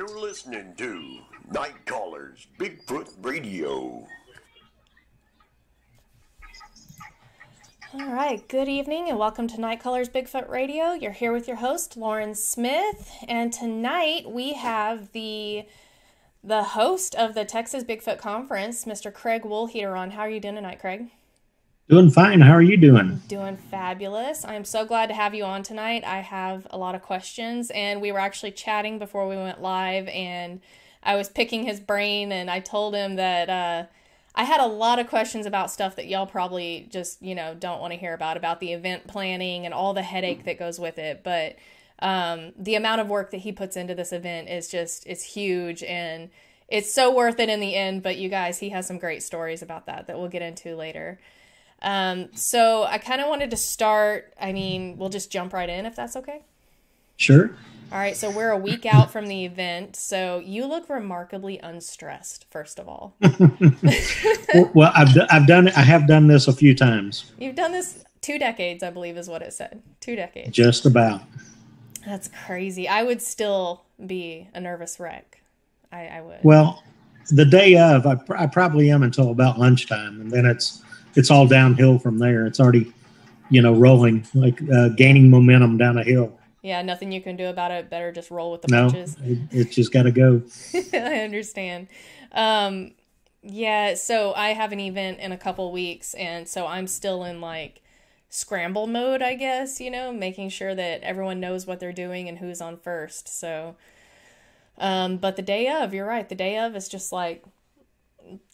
You're listening to Night Callers Bigfoot Radio. All right, good evening and welcome to Night Callers Bigfoot Radio. You're here with your host, Lauren Smith, and tonight we have the host of the Texas Bigfoot Conference, Mr. Craig Woolheater on. How are you doing tonight, Craig? Doing fine. How are you doing? Doing fabulous. I'm so glad to have you on tonight. I have a lot of questions, and we were actually chatting before we went live, and I was picking his brain, and I told him that I had a lot of questions about stuff that y'all probably just, don't want to hear about the event planning and all the headache that goes with it. But the amount of work that he puts into this event is it's huge, and it's so worth it in the end. But you guys, he has some great stories about that we'll get into later. So I kind of wanted to start, we'll just jump right in if that's okay. Sure. All right. So we're a week out from the event. So you look remarkably unstressed, first of all. Well, I have done this a few times. You've done this 2 decades, I believe is what it said. 2 decades. Just about. That's crazy. I would still be a nervous wreck. I would. Well, the day of, I probably am until about lunchtime, and then it's all downhill from there. It's already, rolling, like gaining momentum down a hill. Yeah, nothing you can do about it. Better just roll with the punches. It's just got to go. I understand. Yeah, so I have an event in a couple weeks, and so I'm still in scramble mode, I guess, making sure that everyone knows what they're doing and who's on first. So, but the day of, you're right. The day of is just let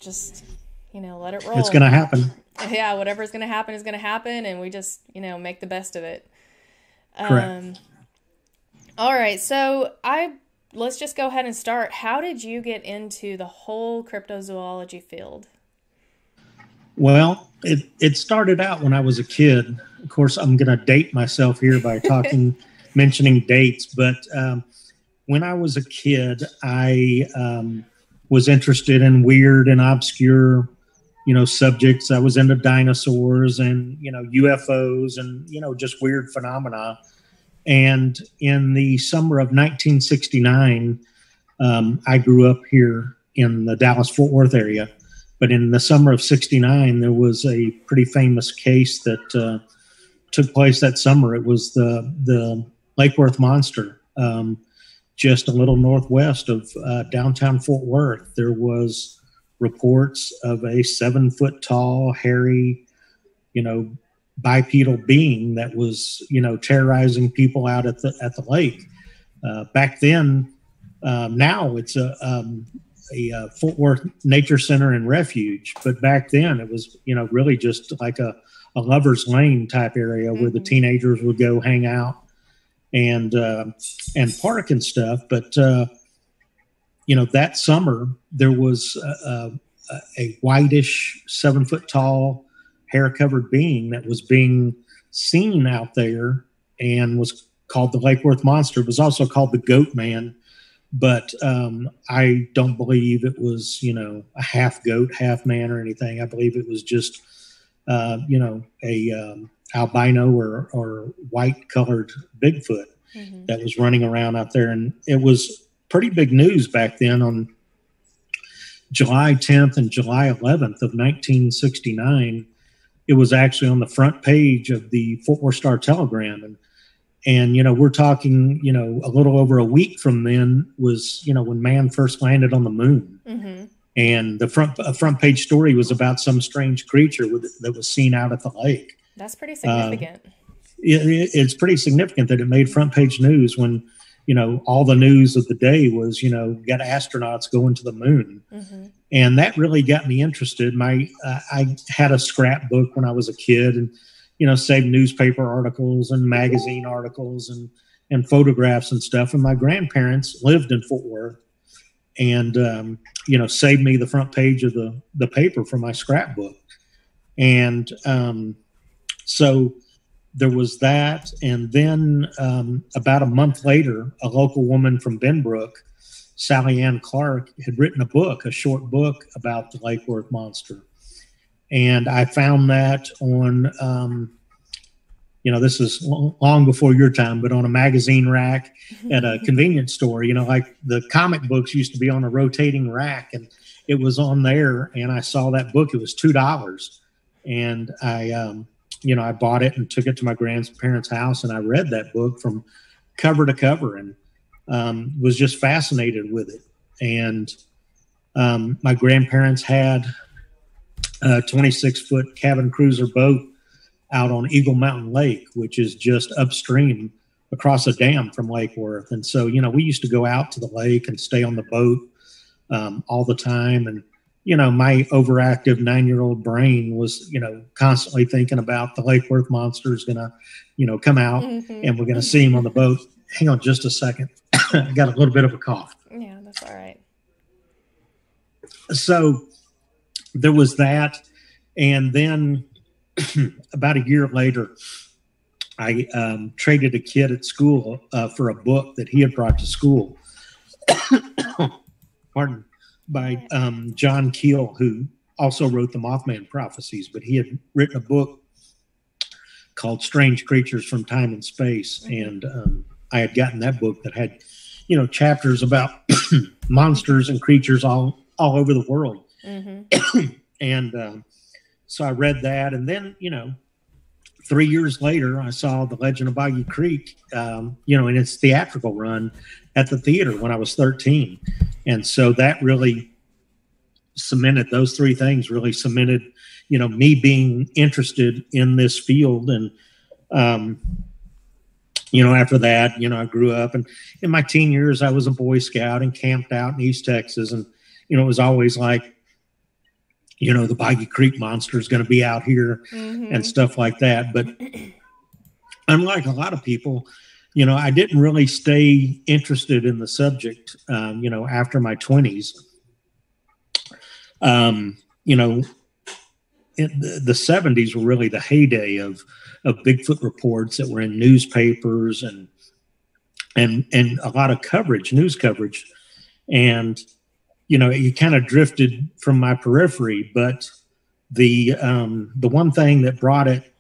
it roll. It's going to happen. Yeah, whatever's going to happen is going to happen, and we just, make the best of it. Correct. All right, so let's just go ahead and start. How did you get into the whole cryptozoology field? Well, it started out when I was a kid. Of course, I'm going to date myself here by mentioning dates, but when I was a kid, I was interested in weird and obscure subjects. I was into dinosaurs and, UFOs and, just weird phenomena. And in the summer of 1969, I grew up here in the Dallas-Fort Worth area. But in the summer of 69, there was a pretty famous case that took place that summer. It was the Lake Worth Monster, just a little northwest of downtown Fort Worth. There was reports of a 7-foot tall, hairy, bipedal being that was, terrorizing people out at the lake. Back then, now it's a Fort Worth Nature Center and Refuge, but back then it was, really just like a lover's lane type area where the teenagers would go hang out and park and stuff. But that summer there was a whitish 7-foot tall hair-covered being that was being seen out there and was called the Lake Worth Monster. It was also called the Goat Man, but I don't believe it was, a half goat, half man or anything. I believe it was just, a albino or white-colored Bigfoot that was running around out there. And it was pretty big news back then. On July 10th and July 11th of 1969, it was actually on the front page of the Fort Worth Star-Telegram. And we're talking, a little over a week from then was, when man first landed on the moon. Mm-hmm. And the front page story was about some strange creature that was seen out at the lake. That's pretty significant. It's pretty significant that it made front page news when, all the news of the day was, got astronauts going to the moon. Mm-hmm. And that really got me interested. I had a scrapbook when I was a kid and, saved newspaper articles and magazine articles and photographs and stuff. And my grandparents lived in Fort Worth and, saved me the front page of the paper from my scrapbook. And so there was that. And then about a month later, a local woman from Benbrook, Sally Ann Clark, had written a short book about the Lake Worth Monster. And I found that on, this is long before your time, but on a magazine rack at a convenience store, like the comic books used to be on a rotating rack, and it was on there, and I saw that book. It was $2. And I bought it and took it to my grandparents' house, and I read that book from cover to cover, and was just fascinated with it. And my grandparents had a 26-foot cabin cruiser boat out on Eagle Mountain Lake, which is just upstream across a dam from Lake Worth. And so, we used to go out to the lake and stay on the boat all the time. And, my overactive 9-year-old brain was, constantly thinking about the Lake Worth monster is going to, come out and we're going to see him on the boat. Hang on just a second. I got a little bit of a cough. Yeah, that's all right. So there was that. And then about a year later, I traded a kid at school for a book that he had brought to school. Pardon. By John Keel, who also wrote the Mothman Prophecies, but he had written a book called Strange Creatures from Time and Space. And I had gotten that book that had, chapters about monsters and creatures all over the world. And so I read that. And then, 3 years later, I saw the Legend of Boggy Creek, in its theatrical run at the theater when I was 13. And so that really cemented, those three things really cemented, me being interested in this field. And, after that, I grew up, and in my teen years, I was a Boy Scout and camped out in East Texas. And, it was always like, the Boggy Creek monster is going to be out here and stuff like that. But unlike a lot of people, I didn't really stay interested in the subject, after my 20s. The 70s were really the heyday of Bigfoot reports that were in newspapers and a lot of coverage, news coverage. And, you kind of drifted from my periphery, but the one thing that brought it,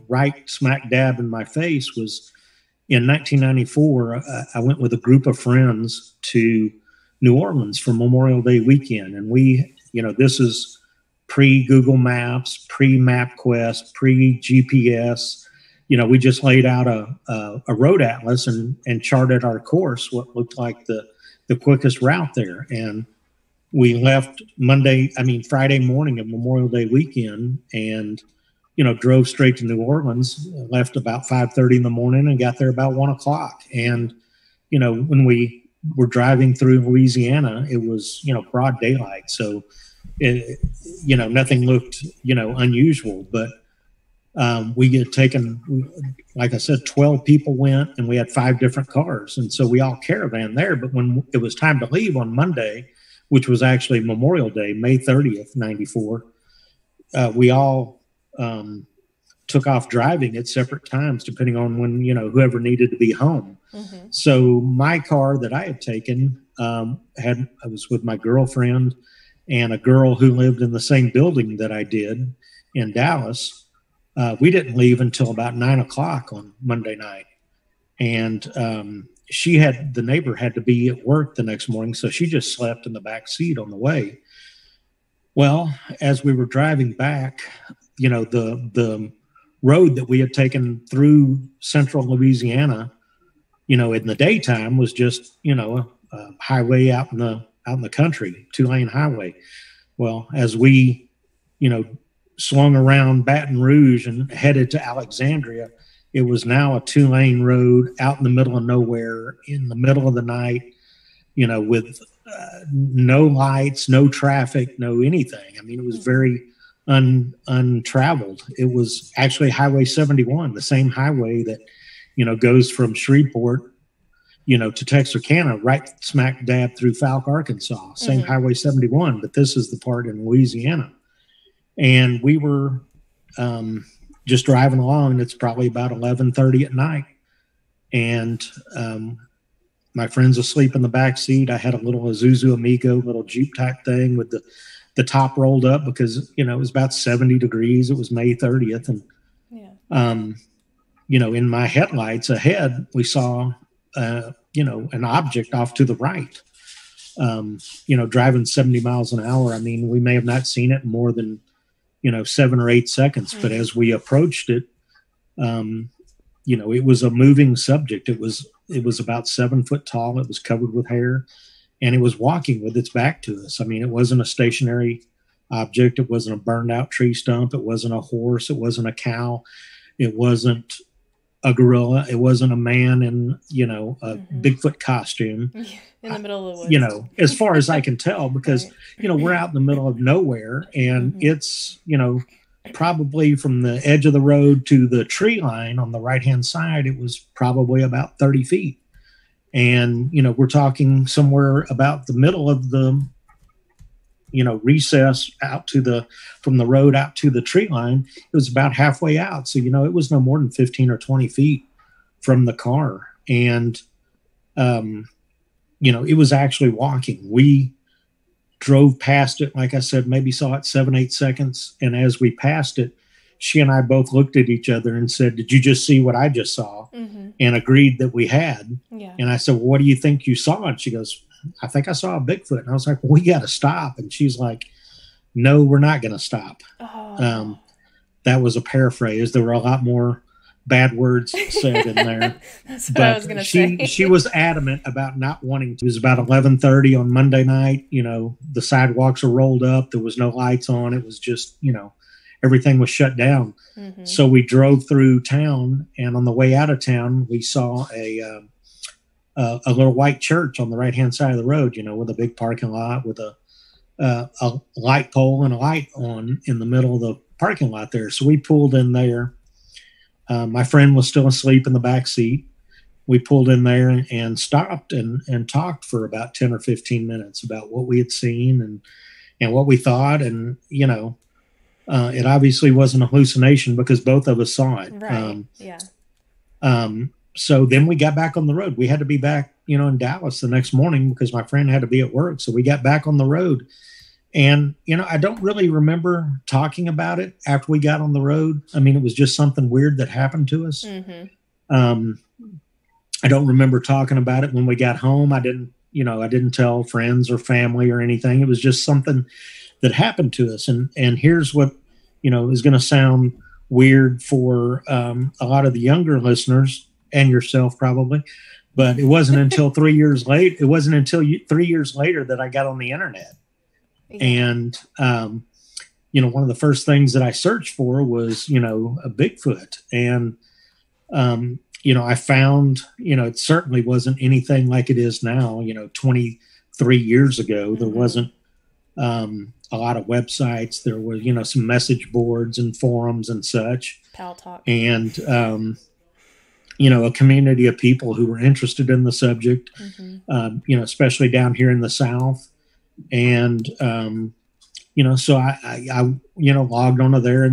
right smack dab in my face was in 1994, I went with a group of friends to New Orleans for Memorial Day weekend. And we, this is pre-Google Maps, pre-MapQuest, pre-GPS. We just laid out a road atlas and charted our course, what looked like the quickest route there. And we left Friday morning of Memorial Day weekend, and, drove straight to New Orleans, left about 5:30 in the morning and got there about 1:00. And, when we were driving through Louisiana, it was, broad daylight. So, nothing looked, unusual, but we get taken, like I said, 12 people went, and we had 5 different cars. And so we all caravan there. But when it was time to leave on Monday, which was actually Memorial Day, May 30th, 94, we all took off driving at separate times, depending on when, whoever needed to be home. So my car that I had taken, I was with my girlfriend and a girl who lived in the same building that I did in Dallas. We didn't leave until about 9:00 on Monday night. And the neighbor had to be at work the next morning, so she just slept in the back seat on the way. Well, as we were driving back, the road that we had taken through central Louisiana, in the daytime was just, a highway out in the country, 2-lane highway. Well, as we, swung around Baton Rouge and headed to Alexandria, it was now a 2-lane road out in the middle of nowhere in the middle of the night, with no lights, no traffic, no anything. I mean, it was very untraveled. It was actually Highway 71, the same highway that, goes from Shreveport, to Texarkana, right smack dab through Fouke, Arkansas, same Highway 71, but this is the part in Louisiana. And we were just driving along, and it's probably about 11:30 at night. And my friend's asleep in the back seat. I had a little Isuzu Amigo, little Jeep type thing with the top rolled up because, it was about 70 degrees. It was May 30th. And in my headlights ahead, we saw, an object off to the right, driving 70 miles an hour. I mean, we may have not seen it more than, 7 or 8 seconds, but as we approached it, it was a moving subject. It was about 7 foot tall. It was covered with hair, and it was walking with its back to us. I mean, it wasn't a stationary object. It wasn't a burned out tree stump. It wasn't a horse. It wasn't a cow. It wasn't a gorilla. It wasn't a man in, a Bigfoot costume. In the middle of the woods. As far as I can tell, because, we're out in the middle of nowhere, and it's, probably from the edge of the road to the tree line on the right-hand side, it was probably about 30 feet. And, we're talking somewhere about the middle of the, recess from the road out to the tree line. It was about halfway out. So, it was no more than 15 or 20 feet from the car. And, it was actually walking. We drove past it, like I said, maybe saw it 7, 8 seconds. And as we passed it, she and I both looked at each other and said, "Did you just see what I just saw?" And agreed that we had. Yeah. And I said, "Well, what do you think you saw?" And she goes, "I think I saw a Bigfoot." And I was like, "Well, we got to stop." And she's like, "No, we're not going to stop." Oh. That was a paraphrase. There were a lot more bad words said in there. That's what I was going to say. She was adamant about not wanting to. It was about 11:30 on Monday night. The sidewalks were rolled up. There was no lights on. It was just, everything was shut down. So we drove through town, and on the way out of town, we saw a little white church on the right-hand side of the road, with a big parking lot with a light pole and a light on in the middle of the parking lot there. So we pulled in there. My friend was still asleep in the back seat. We pulled in there and stopped and talked for about 10 or 15 minutes about what we had seen and what we thought. And, it obviously wasn't a hallucination because both of us saw it. Right. Yeah. So then we got back on the road. We had to be back, in Dallas the next morning because my friend had to be at work. So we got back on the road. And, I don't really remember talking about it after we got on the road. I mean, it was just something weird that happened to us. I don't remember talking about it when we got home. I didn't tell friends or family or anything. It was just something that happened to us. And here's what, is going to sound weird for a lot of the younger listeners and yourself probably. But it wasn't until 3 years late. It wasn't until 3 years later that I got on the internet. Yeah. And, one of the first things that I searched for was, a Bigfoot. And, I found, it certainly wasn't anything like it is now. 23 years ago, there wasn't a lot of websites. There were, some message boards and forums and such. Pal Talk. And, a community of people who were interested in the subject, especially down here in the South. And, so I logged onto there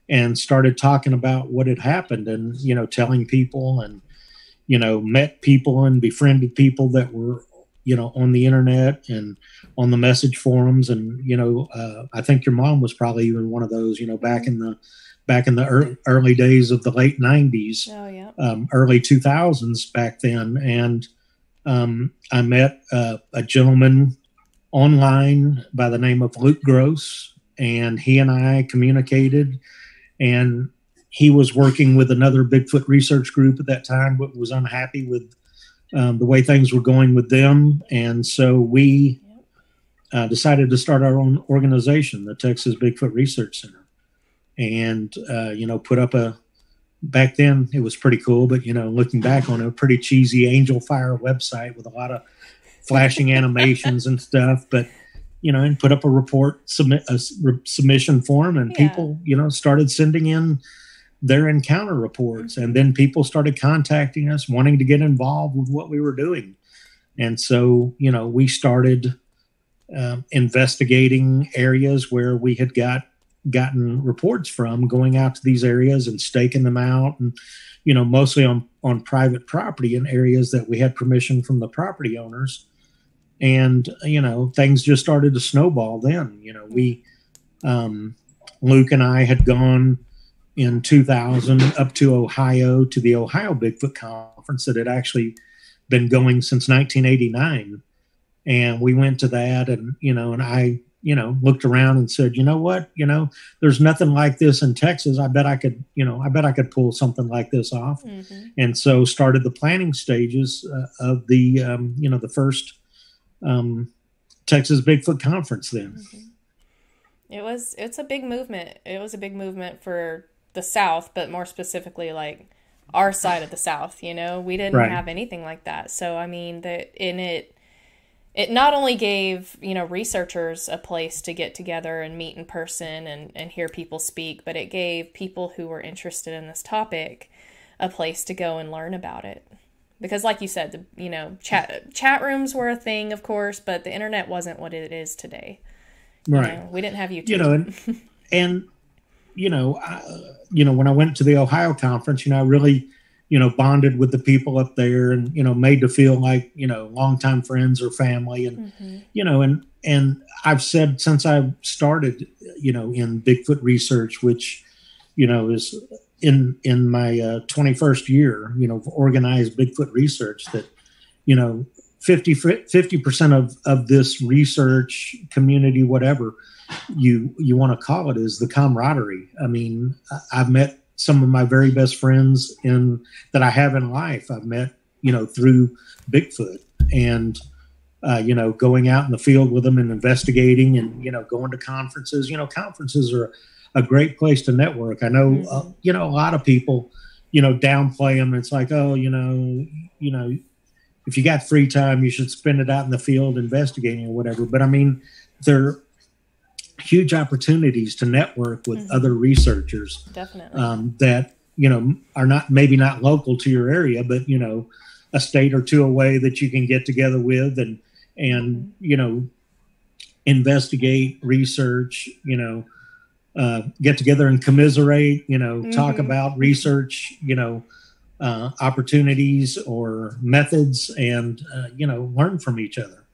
and started talking about what had happened and, telling people and, met people and befriended people that were, on the internet and on the message forums. And, I think your mom was probably even one of those, back in the early days of the late 90s, early 2000s back then. And I met a gentleman online by the name of Luke Gross, and he and I communicated, and he was working with another Bigfoot research group at that time, but was unhappy with the way things were going with them. And so we decided to start our own organization, the Texas Bigfoot Research Center, and, put up back then it was pretty cool, but, looking back on it, a pretty cheesy Angel Fire website with a lot of flashing animations and stuff, but, and put up a submission form, and people, started sending in their encounter reports. And then people started contacting us wanting to get involved with what we were doing. And so, we started investigating areas where we had gotten reports from, going out to these areas and staking them out, and, mostly on private property in areas that we had permission from the property owners. And, things just started to snowball then. We, Luke and I had gone in 2000 up to Ohio to the Ohio Bigfoot Conference that had actually been going since 1989. And we went to that, and, and I, looked around and said, you know what, there's nothing like this in Texas. I bet I could pull something like this off. Mm-hmm. And so started the planning stages of the, the first Texas Bigfoot Conference then. Mm-hmm. It's a big movement. It was a big movement for the South, but more specifically, like our side of the South, we didn't have anything like that. So, I mean, it not only gave, researchers a place to get together and meet in person and hear people speak, but it gave people who were interested in this topic a place to go and learn about it. Because like you said, chat rooms were a thing, of course, but the internet wasn't what it is today. Right. We didn't have YouTube. And when I went to the Ohio conference, I really, bonded with the people up there and, made to feel like, longtime friends or family. And, mm-hmm. And I've said since I started, in Bigfoot research, which, is in my 21st year, of organized Bigfoot research, that, 50% of this research community, whatever you want to call it, is the camaraderie. I mean, I've met some of my very best friends that I have in life. I've met, through Bigfoot, and, going out in the field with them and investigating and, going to conferences. Conferences are a great place to network. I know, mm-hmm. A lot of people, downplay them. It's like, oh, if you got free time, you should spend it out in the field investigating or whatever. But I mean, they're huge opportunities to network with mm-hmm. other researchers. Definitely. That, are maybe not local to your area, but, a state or two away that you can get together with and mm-hmm. Investigate, research, get together and commiserate, mm-hmm. talk about research, opportunities or methods, and learn from each other.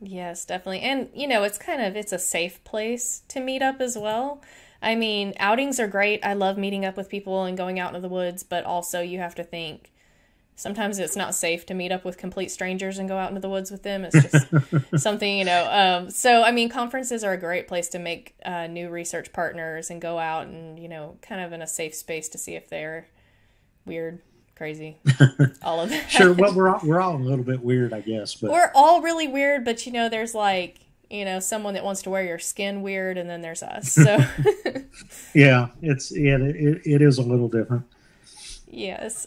Yes, definitely. And it's a safe place to meet up as well. I mean, outings are great. I love meeting up with people and going out into the woods, but also you have to think sometimes it's not safe to meet up with complete strangers and go out into the woods with them. It's just something, so I mean, conferences are a great place to make new research partners and go out and, kind of in a safe space to see if they're weird, crazy, all of that. Sure. Well, we're all a little bit weird, I guess. But we're all really weird, but there's like, someone that wants to wear your skin weird, and then there's us. So yeah, it is a little different. Yes.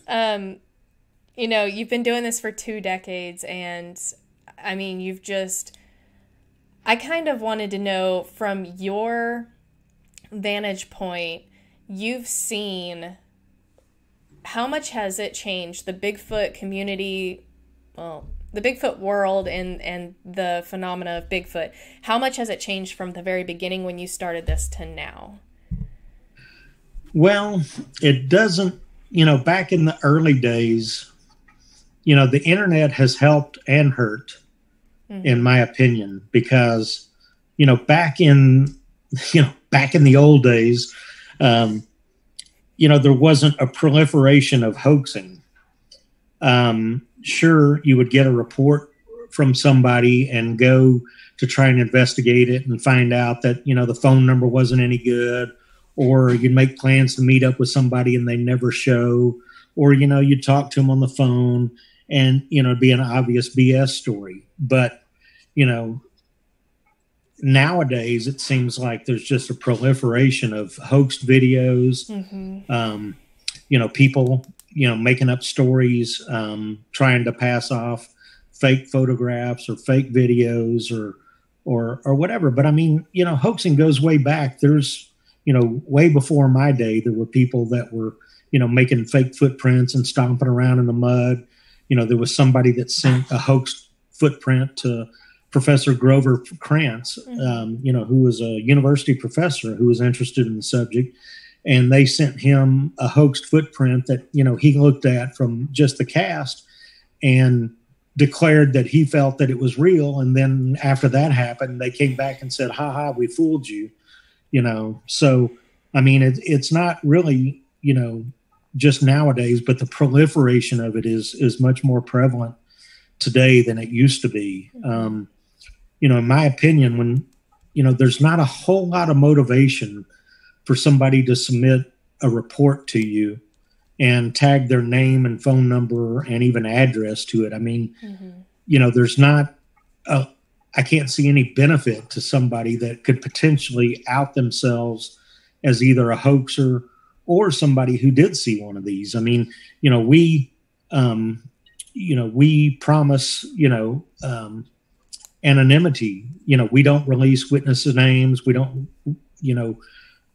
You've been doing this for 2 decades, and I mean, I kind of wanted to know from your vantage point, you've seen, how much has it changed the Bigfoot community, well, the Bigfoot world and the phenomena of Bigfoot? How much has it changed from the very beginning when you started this to now? Well, it doesn't, back in the early days, the internet has helped and hurt, mm-hmm. in my opinion, because, back in the old days, there wasn't a proliferation of hoaxing. Sure, you would get a report from somebody and go to try and investigate it and find out that, the phone number wasn't any good, or you'd make plans to meet up with somebody and they never show, or, you'd talk to them on the phone and, it'd be an obvious BS story. But, nowadays it seems like there's just a proliferation of hoaxed videos, mm-hmm. People, making up stories, trying to pass off fake photographs or fake videos or whatever. But I mean, hoaxing goes way back. There's, way before my day, there were people that were, making fake footprints and stomping around in the mud. There was somebody that sent a hoaxed footprint to Professor Grover Krantz, mm-hmm. Who was a university professor who was interested in the subject. And they sent him a hoaxed footprint that, he looked at from just the cast and declared that he felt that it was real. And then after that happened, they came back and said, ha, we fooled you, So, I mean, it's not really, just nowadays, but the proliferation of it is much more prevalent today than it used to be. In my opinion, when, there's not a whole lot of motivation for somebody to submit a report to you and tag their name and phone number and even address to it. I mean, there's not I can't see any benefit to somebody that could potentially out themselves as either a hoaxer or somebody who did see one of these. I mean, we promise, anonymity. We don't release witnesses' names. We don't,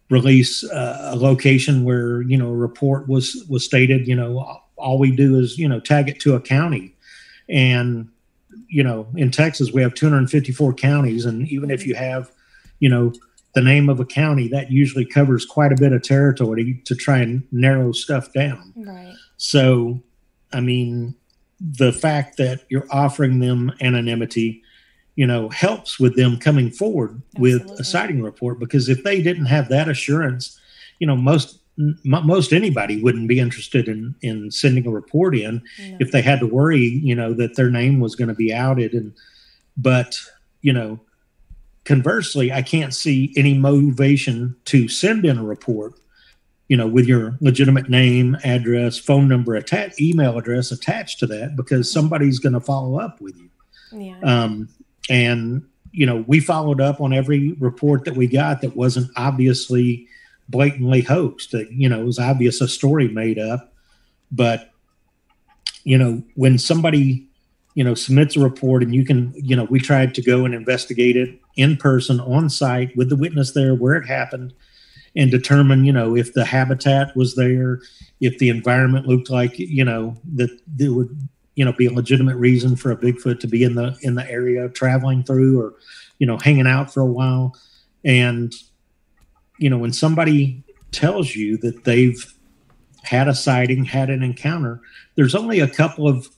release a location where, a report was stated. All we do is, tag it to a county. And, in Texas, we have 254 counties. And even if you have, the name of a county, that usually covers quite a bit of territory to try and narrow stuff down. Right. So, I mean, the fact that you're offering them anonymity, helps with them coming forward with a sighting report, because if they didn't have that assurance, most anybody wouldn't be interested in sending a report in if they had to worry, that their name was going to be outed. But conversely, I can't see any motivation to send in a report, with your legitimate name, address, phone number, email address attached to that, because somebody's going to follow up with you. Yeah. And, we followed up on every report that we got that wasn't obviously blatantly hoaxed, that, it was obvious a story made up. But, when somebody, submits a report and you can, we tried to go and investigate it in person on site with the witness there where it happened and determine, if the habitat was there, if the environment looked like, that there would, be a legitimate reason for a Bigfoot to be in the area traveling through or, hanging out for a while. And, when somebody tells you that they've had a sighting, had an encounter, there's only a couple of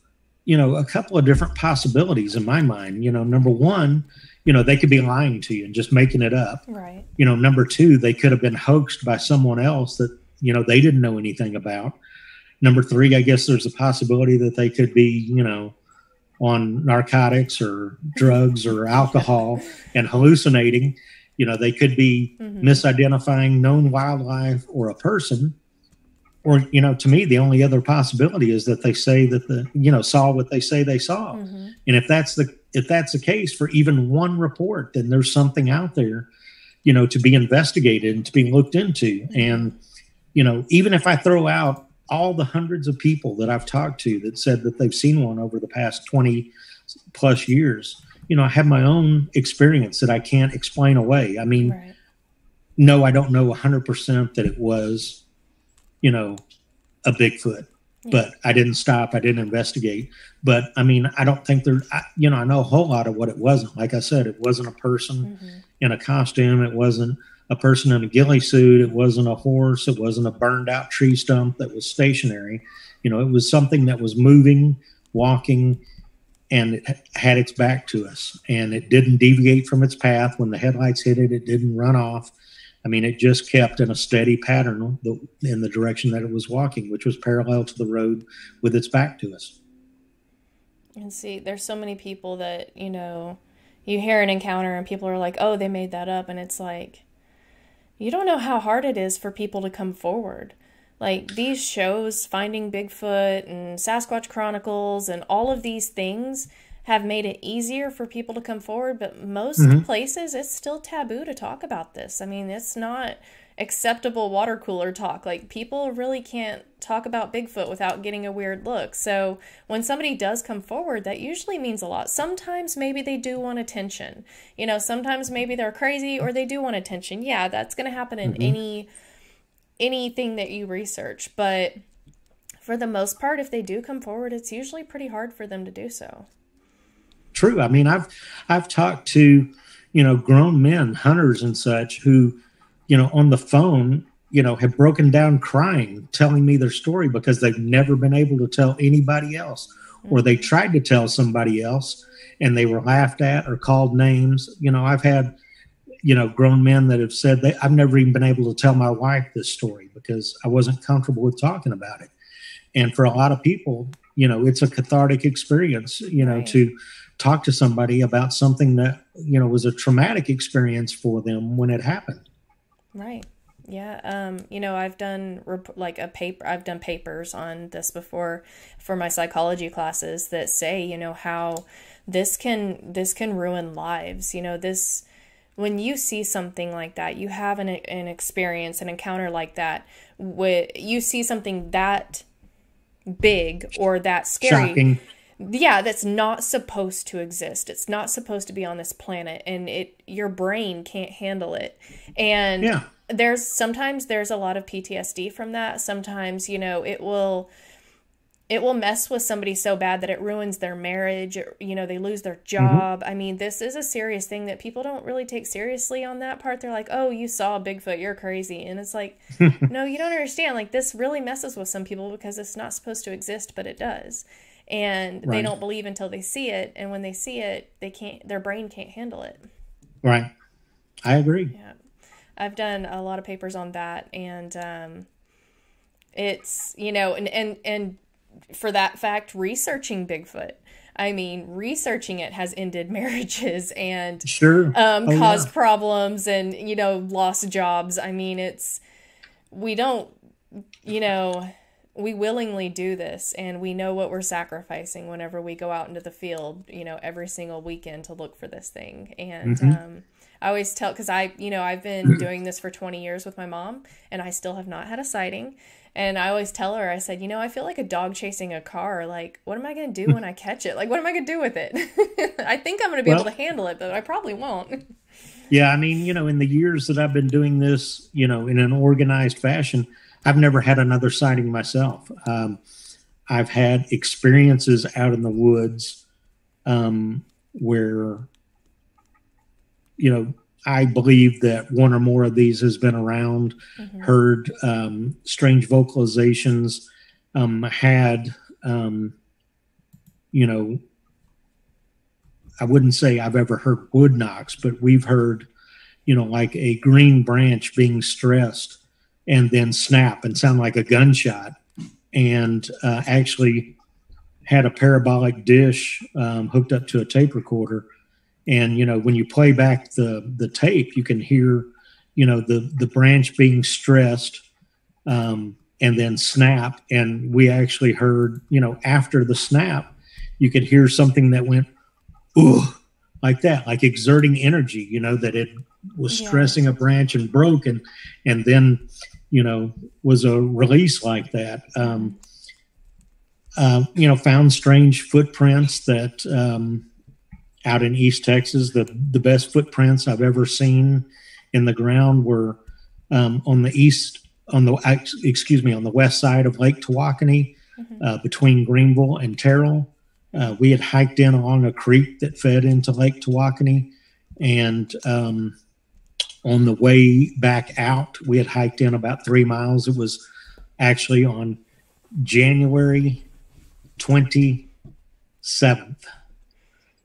different possibilities in my mind. Number one, they could be lying to you and just making it up. Right. Number two, they could have been hoaxed by someone else that, they didn't know anything about. Number three, I guess there's a possibility that they could be, on narcotics or drugs or alcohol and hallucinating. They could be misidentifying known wildlife or a person. Or, to me, the only other possibility is that they say that saw what they say they saw. And if that's the case for even one report, then there's something out there, to be investigated and to be looked into. And, even if I throw out all the hundreds of people that I've talked to that said that they've seen one over the past 20 plus years, I have my own experience that I can't explain away. I mean, no, I don't know 100% that it was, a Bigfoot, but I didn't stop. I didn't investigate. But I mean, I don't think I know a whole lot of what it wasn't. Like I said, it wasn't a person in a costume. It wasn't a person in a ghillie suit. It wasn't a horse. It wasn't a burned out tree stump that was stationary. It was something that was moving, walking, and it had its back to us. And it didn't deviate from its path. When the headlights hit it, it didn't run off. I mean, it just kept in a steady pattern in the direction that it was walking, which was parallel to the road with its back to us. And see, there's so many people that, you hear an encounter and people are like, oh, they made that up. And it's like, you don't know how hard it is for people to come forward. Like these shows, Finding Bigfoot and Sasquatch Chronicles and all of these things have made it easier for people to come forward, but most places it's still taboo to talk about this. I mean, it's not acceptable water cooler talk. Like people really can't talk about Bigfoot without getting a weird look. So when somebody does come forward, that usually means a lot. Sometimes maybe they do want attention. Sometimes maybe they're crazy or they do want attention. Yeah, that's going to happen in anything that you research. But for the most part, if they do come forward, it's usually pretty hard for them to do so. True. I mean, I've talked to, grown men, hunters and such who, on the phone, have broken down crying, telling me their story because they've never been able to tell anybody else, or they tried to tell somebody else and they were laughed at or called names. I've had, grown men that have said that I've never even been able to tell my wife this story because I wasn't comfortable with talking about it. And for a lot of people, it's a cathartic experience, Right. to talk to somebody about something that, was a traumatic experience for them when it happened. Right. Yeah. I've done I've done papers on this before for my psychology classes that say, how this can ruin lives. When you see something like that, you have an experience, an encounter like that, you see something that big or that scary. Shocking. Yeah, that's not supposed to exist. It's not supposed to be on this planet, and your brain can't handle it. And sometimes there's a lot of PTSD from that. Sometimes, it will mess with somebody so bad that it ruins their marriage, they lose their job. Mm-hmm. I mean, this is a serious thing that people don't really take seriously on that part. They're like, "Oh, you saw Bigfoot, you're crazy." And it's like, no, you don't understand. Like, this really messes with some people because it's not supposed to exist, but it does. And Right. they don't believe until they see it. And when they see it, their brain can't handle it. Right. I agree. Yeah. I've done a lot of papers on that. And it's, and for that fact, researching Bigfoot. I mean, researching it has ended marriages and Sure. caused problems and, lost jobs. I mean, we don't, we willingly do this, and we know what we're sacrificing whenever we go out into the field, every single weekend to look for this thing. And I always tell, because I've been doing this for 20 years with my mom, and I still have not had a sighting. And I always tell her, I said, I feel like a dog chasing a car. Like, what am I going to do when I catch it? Like, what am I going to do with it? I think I'm going to be able to handle it, but I probably won't. Yeah, I mean, in the years that I've been doing this, in an organized fashion, I've never had another sighting myself. I've had experiences out in the woods where, I believe that one or more of these has been around, heard strange vocalizations, had, I wouldn't say I've ever heard wood knocks, but we've heard, like a green branch being stressed and then snap and sound like a gunshot, and actually had a parabolic dish hooked up to a tape recorder. And, when you play back the tape, you can hear, the branch being stressed and then snap. And we actually heard, after the snap, you could hear something that went, ooh, like that, like exerting energy, that it was stressing a branch and broke. And then, was a release like that. Found strange footprints that out in East Texas, the best footprints I've ever seen in the ground were on the west side of Lake Tawakoni, between Greenville and Terrell. We had hiked in along a creek that fed into Lake Tawakoni, and on the way back out, we had hiked in about 3 miles. It was actually on January 27th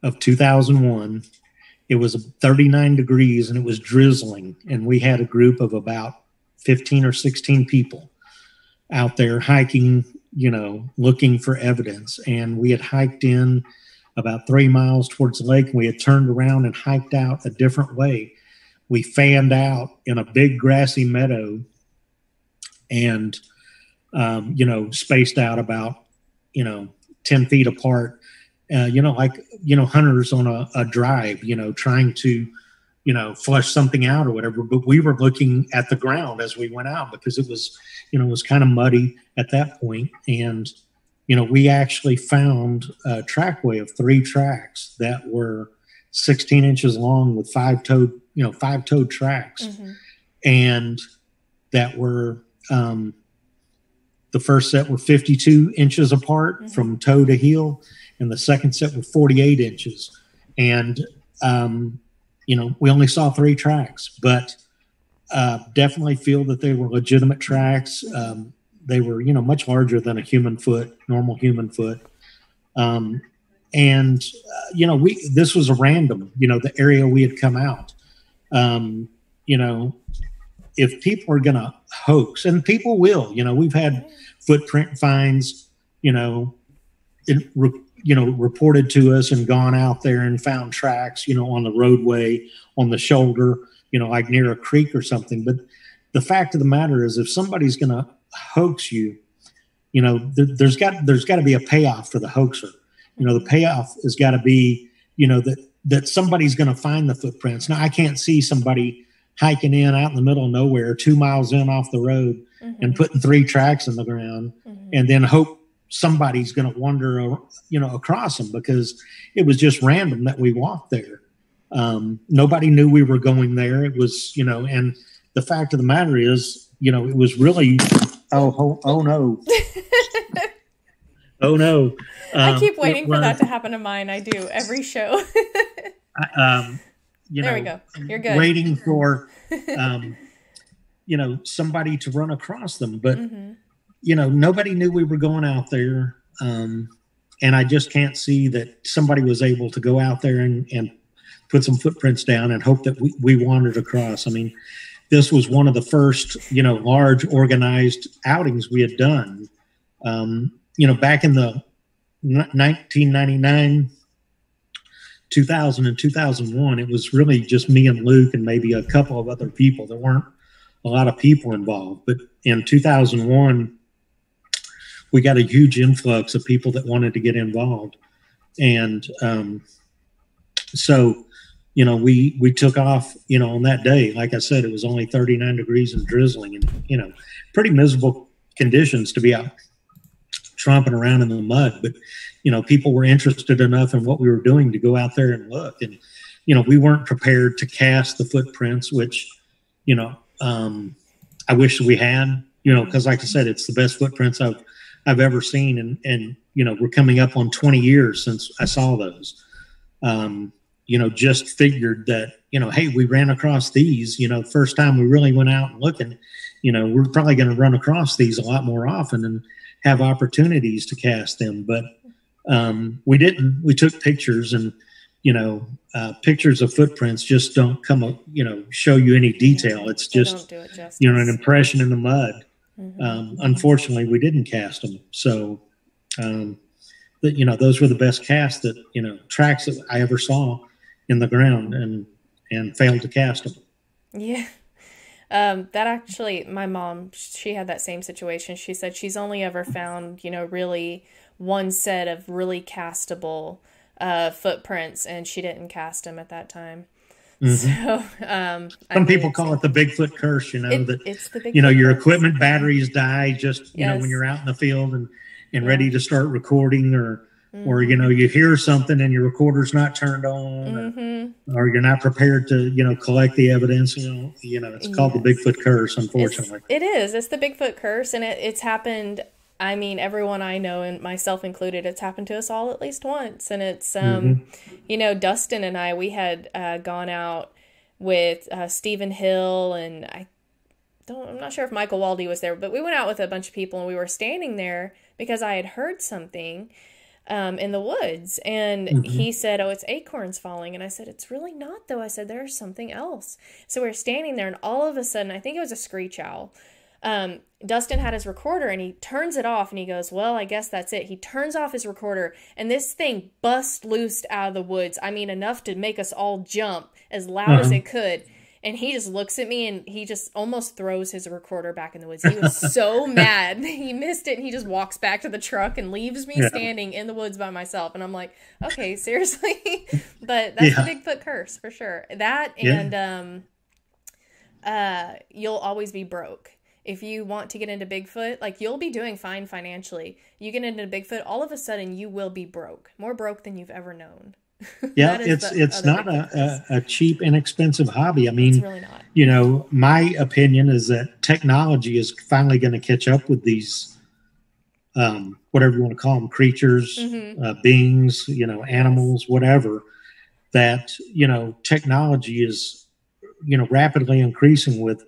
of 2001. It was 39 degrees and it was drizzling, and we had a group of about 15 or 16 people out there hiking, looking for evidence. And we had hiked in about 3 miles towards the lake, and we had turned around and hiked out a different way. We fanned out in a big grassy meadow and, spaced out about, 10 feet apart, hunters on a drive, trying to, flush something out or whatever. But we were looking at the ground as we went out because it was, it was kind of muddy at that point. And, we actually found a trackway of 3 tracks that were 16 inches long with five-toed tracks. And that were, the first set were 52 inches apart from toe to heel, and the second set were 48 inches. And, we only saw 3 tracks, but definitely feel that they were legitimate tracks. They were, much larger than a human foot, normal human foot. This was a random, the area we had come out. You know, if people are going to hoax, and people will, you know, we've had footprint finds, you know, reported to us and gone out there and found tracks, you know, on the roadway, on the shoulder, you know, like near a creek or something. But the fact of the matter is, if somebody's going to hoax you, you know, there's got to be a payoff for the hoaxer. You know, the payoff has got to be, you know, that somebody's going to find the footprints. Now, I can't see somebody hiking in out in the middle of nowhere, 2 miles in off the road, and putting 3 tracks in the ground, and then hope somebody's going to wander, you know, across them, because it was just random that we walked there. Nobody knew we were going there. It was, you know, and the fact of the matter is, you know, it was really, oh no. Oh no. I keep waiting for that to happen to mine. I do every show. You there know, we go. You're good. Waiting for, you know, somebody to run across them. But, you know, nobody knew we were going out there. And I just can't see that somebody was able to go out there and put some footprints down and hope that we wandered across. I mean, this was one of the first, you know, large organized outings we had done. You know, back in the 1999, 2000 and 2001, it was really just me and Luke and maybe a couple of other people. There weren't a lot of people involved. But in 2001, we got a huge influx of people that wanted to get involved. And so, you know, we took off, you know, on that day. Like I said, it was only 39 degrees and drizzling, and, you know, pretty miserable conditions to be out tromping around in the mud. But, you know, people were interested enough in what we were doing to go out there and look. And, you know, we weren't prepared to cast the footprints, which, you know, I wish we had, you know, because like I said, it's the best footprints I've ever seen. And, you know, we're coming up on 20 years since I saw those. You know, just figured that, you know, hey, we ran across these, you know, first time we really went out and looking, you know, we're probably going to run across these a lot more often and have opportunities to cast them. But we didn't. We took pictures, and, you know, pictures of footprints just don't come up, you know, show you any detail. It's just, you know, an impression in the mud. Unfortunately, we didn't cast them. So, you know, those were the best casts that, you know, tracks that I ever saw in the ground, and failed to cast them. Yeah. That actually, my mom, she had that same situation. She said she's only ever found, you know, really one set of really castable footprints, and she didn't cast them at that time. So, some people call it the Bigfoot curse, you know, it's the Bigfoot, you know, your curse. Equipment batteries die just, you know, when you're out in the field and ready to start recording, or, you know, you hear something and your recorder's not turned on, or you're not prepared to, you know, collect the evidence, you know, it's called the Bigfoot curse, unfortunately. It's the Bigfoot curse, and it's happened. I mean, everyone I know, and myself included, it's happened to us all at least once. And it's, you know, Dustin and I, we had gone out with Stephen Hill, and I'm not sure if Michael Waldy was there, but we went out with a bunch of people, and we were standing there because I had heard something in the woods, and he said, "Oh, it's acorns falling." And I said, "It's really not, though." I said, "There's something else." So we were standing there, and all of a sudden, I think it was a screech owl. Dustin had his recorder, and he turns it off, and he goes, "Well, I guess that's it." He turns off his recorder, and this thing bust loose out of the woods. I mean, enough to make us all jump as loud as it could. And he just looks at me, and he just almost throws his recorder back in the woods. He was so mad. He missed it, and he just walks back to the truck and leaves me standing in the woods by myself. And I'm like, okay, seriously? But that's the Bigfoot curse for sure. That, and you'll always be broke. If you want to get into Bigfoot, like, you'll be doing fine financially. You get into Bigfoot, all of a sudden you will be broke. More broke than you've ever known. Yeah, it's not a cheap, inexpensive hobby. I mean, it's really not. You know, my opinion is that technology is finally going to catch up with these, whatever you want to call them, creatures, beings, you know, animals, whatever, that, you know, technology is, you know, rapidly increasing with,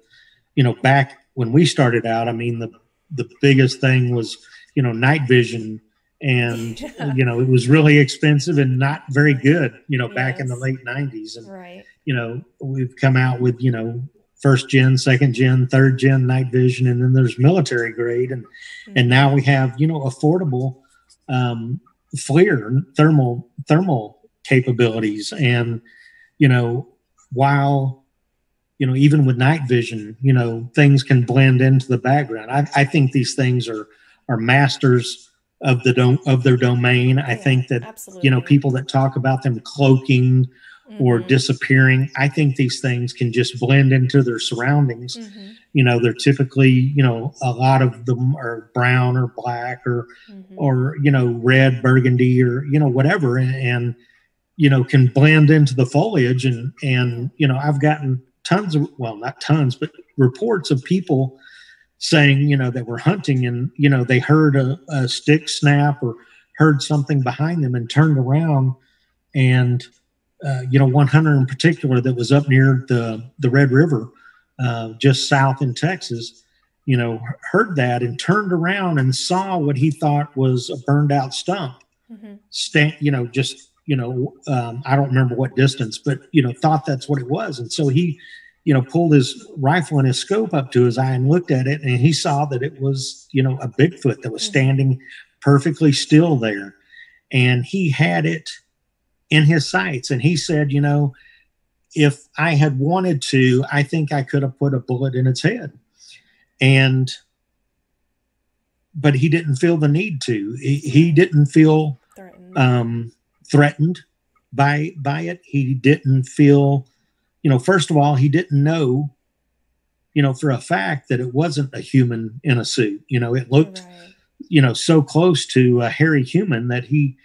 you know, back when we started out, I mean, the biggest thing was, you know, night vision And, you know, it was really expensive and not very good, you know, back in the Yes. late 90s. And, Right. you know, we've come out with, you know, first gen, second gen, third gen night vision, and then there's military grade. And now we have, you know, affordable FLIR, thermal capabilities. And, you know, while, you know, even with night vision, you know, things can blend into the background. I think these things are masters of their domain. I think that, absolutely. you know, people that talk about them cloaking or disappearing, I think these things can just blend into their surroundings. You know, they're typically, you know, a lot of them are brown or black or, you know, red, burgundy, or, you know, whatever. And, you know, can blend into the foliage. And, you know, I've gotten tons of, well, not tons, but reports of people saying, you know, that were hunting and, you know, they heard a stick snap or heard something behind them and turned around. And, you know, one hunter in particular that was up near the Red River, just south in Texas, you know, heard that and turned around and saw what he thought was a burned out stump. You know, just, you know, I don't remember what distance, but, you know, thought that's what it was. And so he, you know, pulled his rifle and his scope up to his eye and looked at it, and he saw that it was, you know, a Bigfoot that was standing perfectly still there. And he had it in his sights. And he said, you know, if I had wanted to, I think I could have put a bullet in its head. But he didn't feel the need to. He didn't feel threatened by it. He didn't feel, you know, first of all, he didn't know, you know, for a fact that it wasn't a human in a suit. You know, it looked, you know, so close to a hairy human that he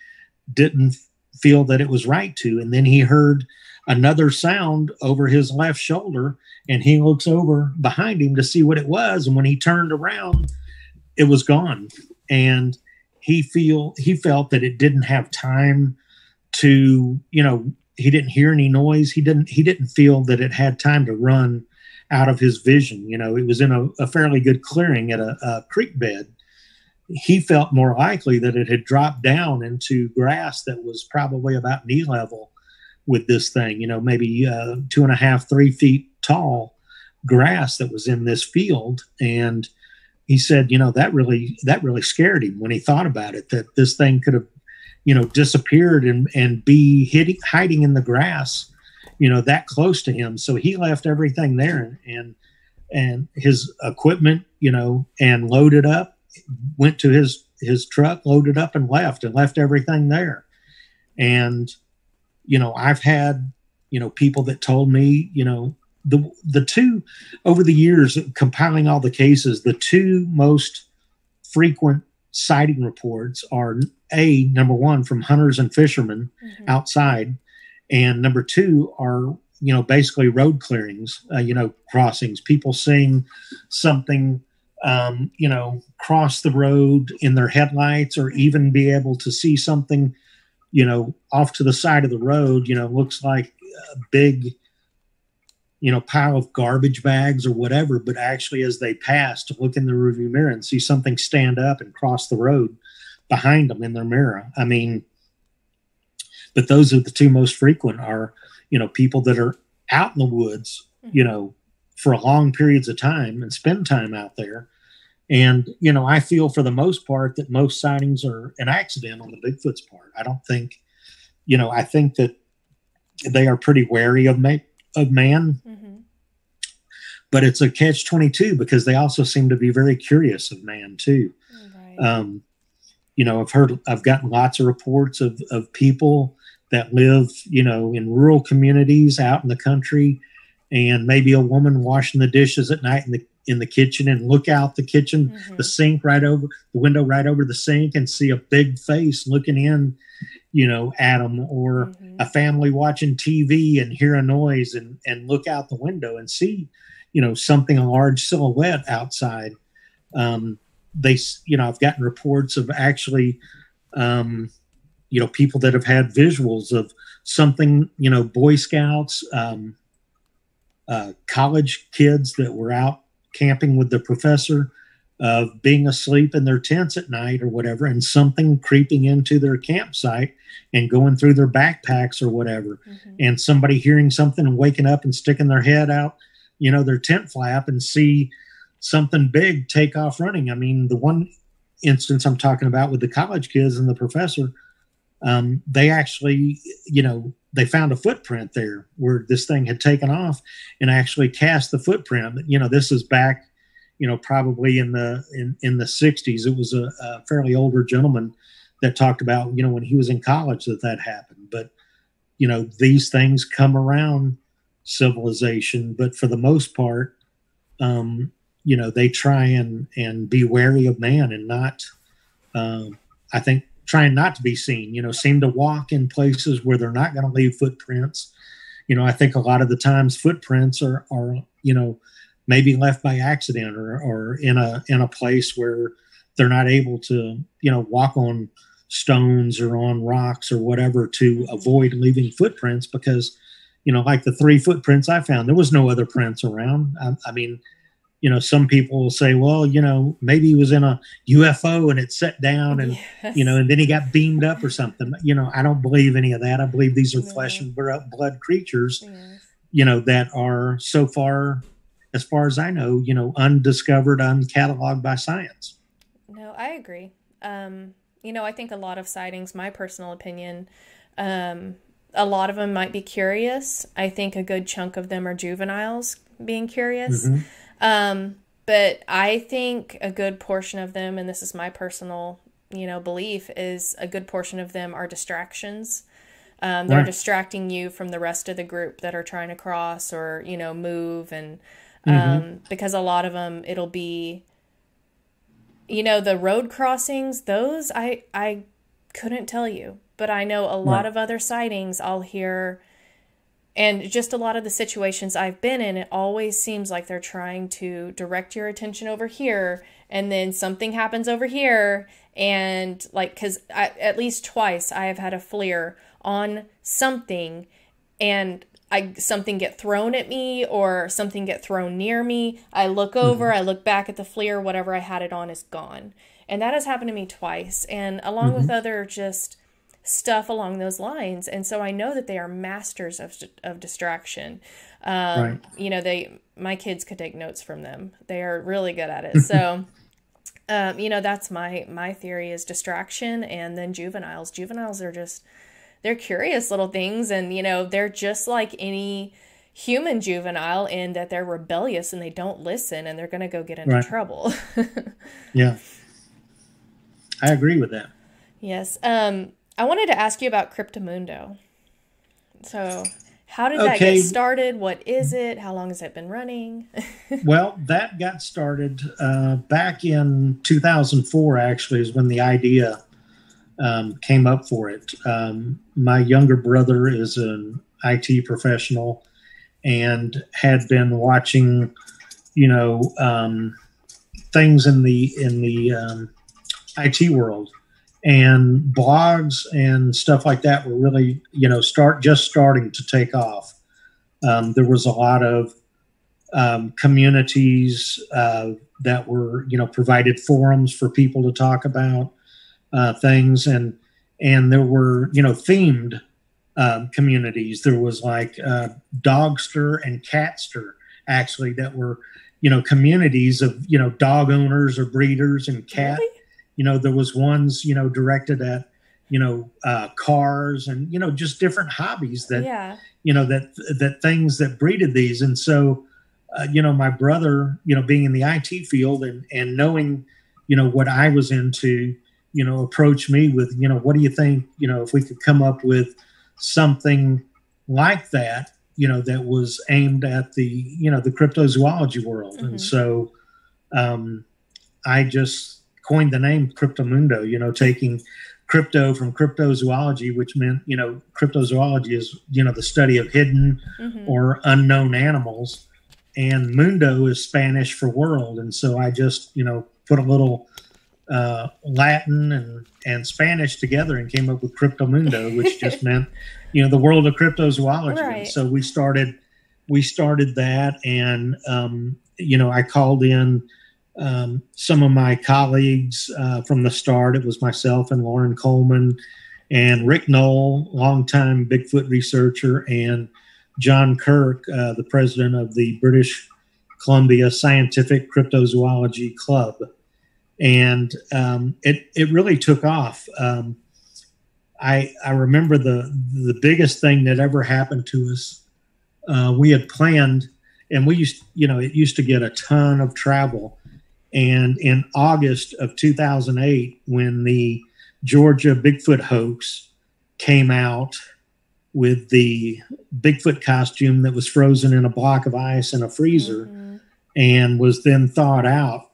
didn't feel that it was right to. And then he heard another sound over his left shoulder, and he looks over behind him to see what it was. And when he turned around, it was gone. And he felt that it didn't have time to, you know, he didn't hear any noise. He didn't feel that it had time to run out of his vision. You know, it was in a fairly good clearing at a creek bed. He felt more likely that it had dropped down into grass that was probably about knee level with this thing, you know, maybe 2.5, 3 feet tall grass that was in this field. And he said, you know, that really scared him when he thought about it, that this thing could have, you know, disappeared and be hiding in the grass, you know, that close to him. So he left everything there and his equipment, you know, and loaded up, went to his truck, loaded up and left everything there. And, you know, I've had, you know, people that told me, you know, the two over the years compiling all the cases, the two most frequent sighting reports are number one, from hunters and fishermen outside, and number two are, you know, basically road clearings, you know, crossings, people seeing something, you know, cross the road in their headlights, or even be able to see something, you know, off to the side of the road, you know, looks like a big, you know, pile of garbage bags or whatever, but actually as they pass, to look in the rearview mirror and see something stand up and cross the road behind them in their mirror. I mean, but those are the two most frequent are, you know, people that are out in the woods, you know, for long periods of time and spend time out there. And, you know, I feel for the most part that most sightings are an accident on the Bigfoot's part. I don't think, you know, I think that they are pretty wary of man, but it's a catch-22 because they also seem to be very curious of man too. You know, I've gotten lots of reports of people that live, you know, in rural communities out in the country, and maybe a woman washing the dishes at night in the kitchen and look out the kitchen, the sink right over the window, right over the sink, and see a big face looking in, you know, at them, or a family watching TV and hear a noise and look out the window and see, you know, something, a large silhouette outside. You know, I've gotten reports of actually, you know, people that have had visuals of something, you know, Boy Scouts, college kids that were out camping with the professor, of being asleep in their tents at night or whatever, and something creeping into their campsite and going through their backpacks or whatever, and somebody hearing something and waking up and sticking their head out, their tent flap, and see something big take off running. I mean, the one instance I'm talking about with the college kids and the professor, they actually, they found a footprint there where this thing had taken off, and actually cast the footprint. This is back, probably in the 60s. It was a fairly older gentleman that talked about, when he was in college that happened. But, these things come around civilization, but for the most part, they try and be wary of man, and not, I think, trying not to be seen, seem to walk in places where they're not going to leave footprints. I think a lot of the times footprints are maybe left by accident, or in a place where they're not able to, walk on stones or on rocks or whatever to avoid leaving footprints, because, like the 3 footprints I found, there was no other prints around. I mean, some people will say, well, maybe he was in a UFO and it set down and, and then he got beamed up or something. I don't believe any of that. I believe these are flesh and blood creatures, that are so far, as far as I know, undiscovered, uncatalogued by science. No, I agree. I think a lot of sightings, my personal opinion, a lot of them might be curious. I think a good chunk of them are juveniles being curious. But I think a good portion of them, and this is my personal, belief, is a good portion of them are distractions. They're distracting you from the rest of the group that are trying to cross or, move. And because a lot of them, it'll be, the road crossings, those I couldn't tell you. But I know a lot of other sightings I'll hear. And just a lot of the situations I've been in, it always seems like they're trying to direct your attention over here, and then something happens over here. And because at least twice I have had a FLIR on something, and something get thrown at me or something get thrown near me. I look over, I look back at the FLIR, whatever I had it on is gone. And that has happened to me twice, and along with other just stuff along those lines. And so I know that they are masters of distraction. My kids could take notes from them. They are really good at it. So, that's my theory is distraction, and then juveniles. Juveniles are they're curious little things, and, they're just like any human juvenile in that they're rebellious and they don't listen, and they're going to go get into trouble. Yeah. I agree with that. Yes. I wanted to ask you about Cryptomundo. So, how did that get started? What is it? How long has it been running? Well, that got started back in 2004, actually, is when the idea came up for it. My younger brother is an IT professional and had been watching, things in the IT world. And blogs and stuff like that were really, starting to take off. There was a lot of communities that were, provided forums for people to talk about things, and there were, themed communities. There was like Dogster and Catster, actually, that were, communities of, dog owners or breeders and cat. Really? There was ones, directed at, cars and, just different hobbies that, that things that breeded these. And so, my brother, being in the IT field and knowing, what I was into, approached me with, what do you think, if we could come up with something like that, that was aimed at the, the cryptozoology world. And so I just coined the name Cryptomundo, taking crypto from cryptozoology, which meant, cryptozoology is, the study of hidden or unknown animals. And mundo is Spanish for world. And so I just, put a little Latin and Spanish together and came up with Cryptomundo, which just meant, the world of cryptozoology. Right. And so we started that. And, I called in, some of my colleagues from the start. It was myself and Lauren Coleman and Rick Knoll, longtime Bigfoot researcher, and John Kirk, the president of the British Columbia Scientific Cryptozoology Club. And it really took off. I remember the biggest thing that ever happened to us. We had planned, and we it used to get a ton of travel. And in August of 2008, when the Georgia Bigfoot hoax came out with the Bigfoot costume that was frozen in a block of ice in a freezer, and was then thawed out,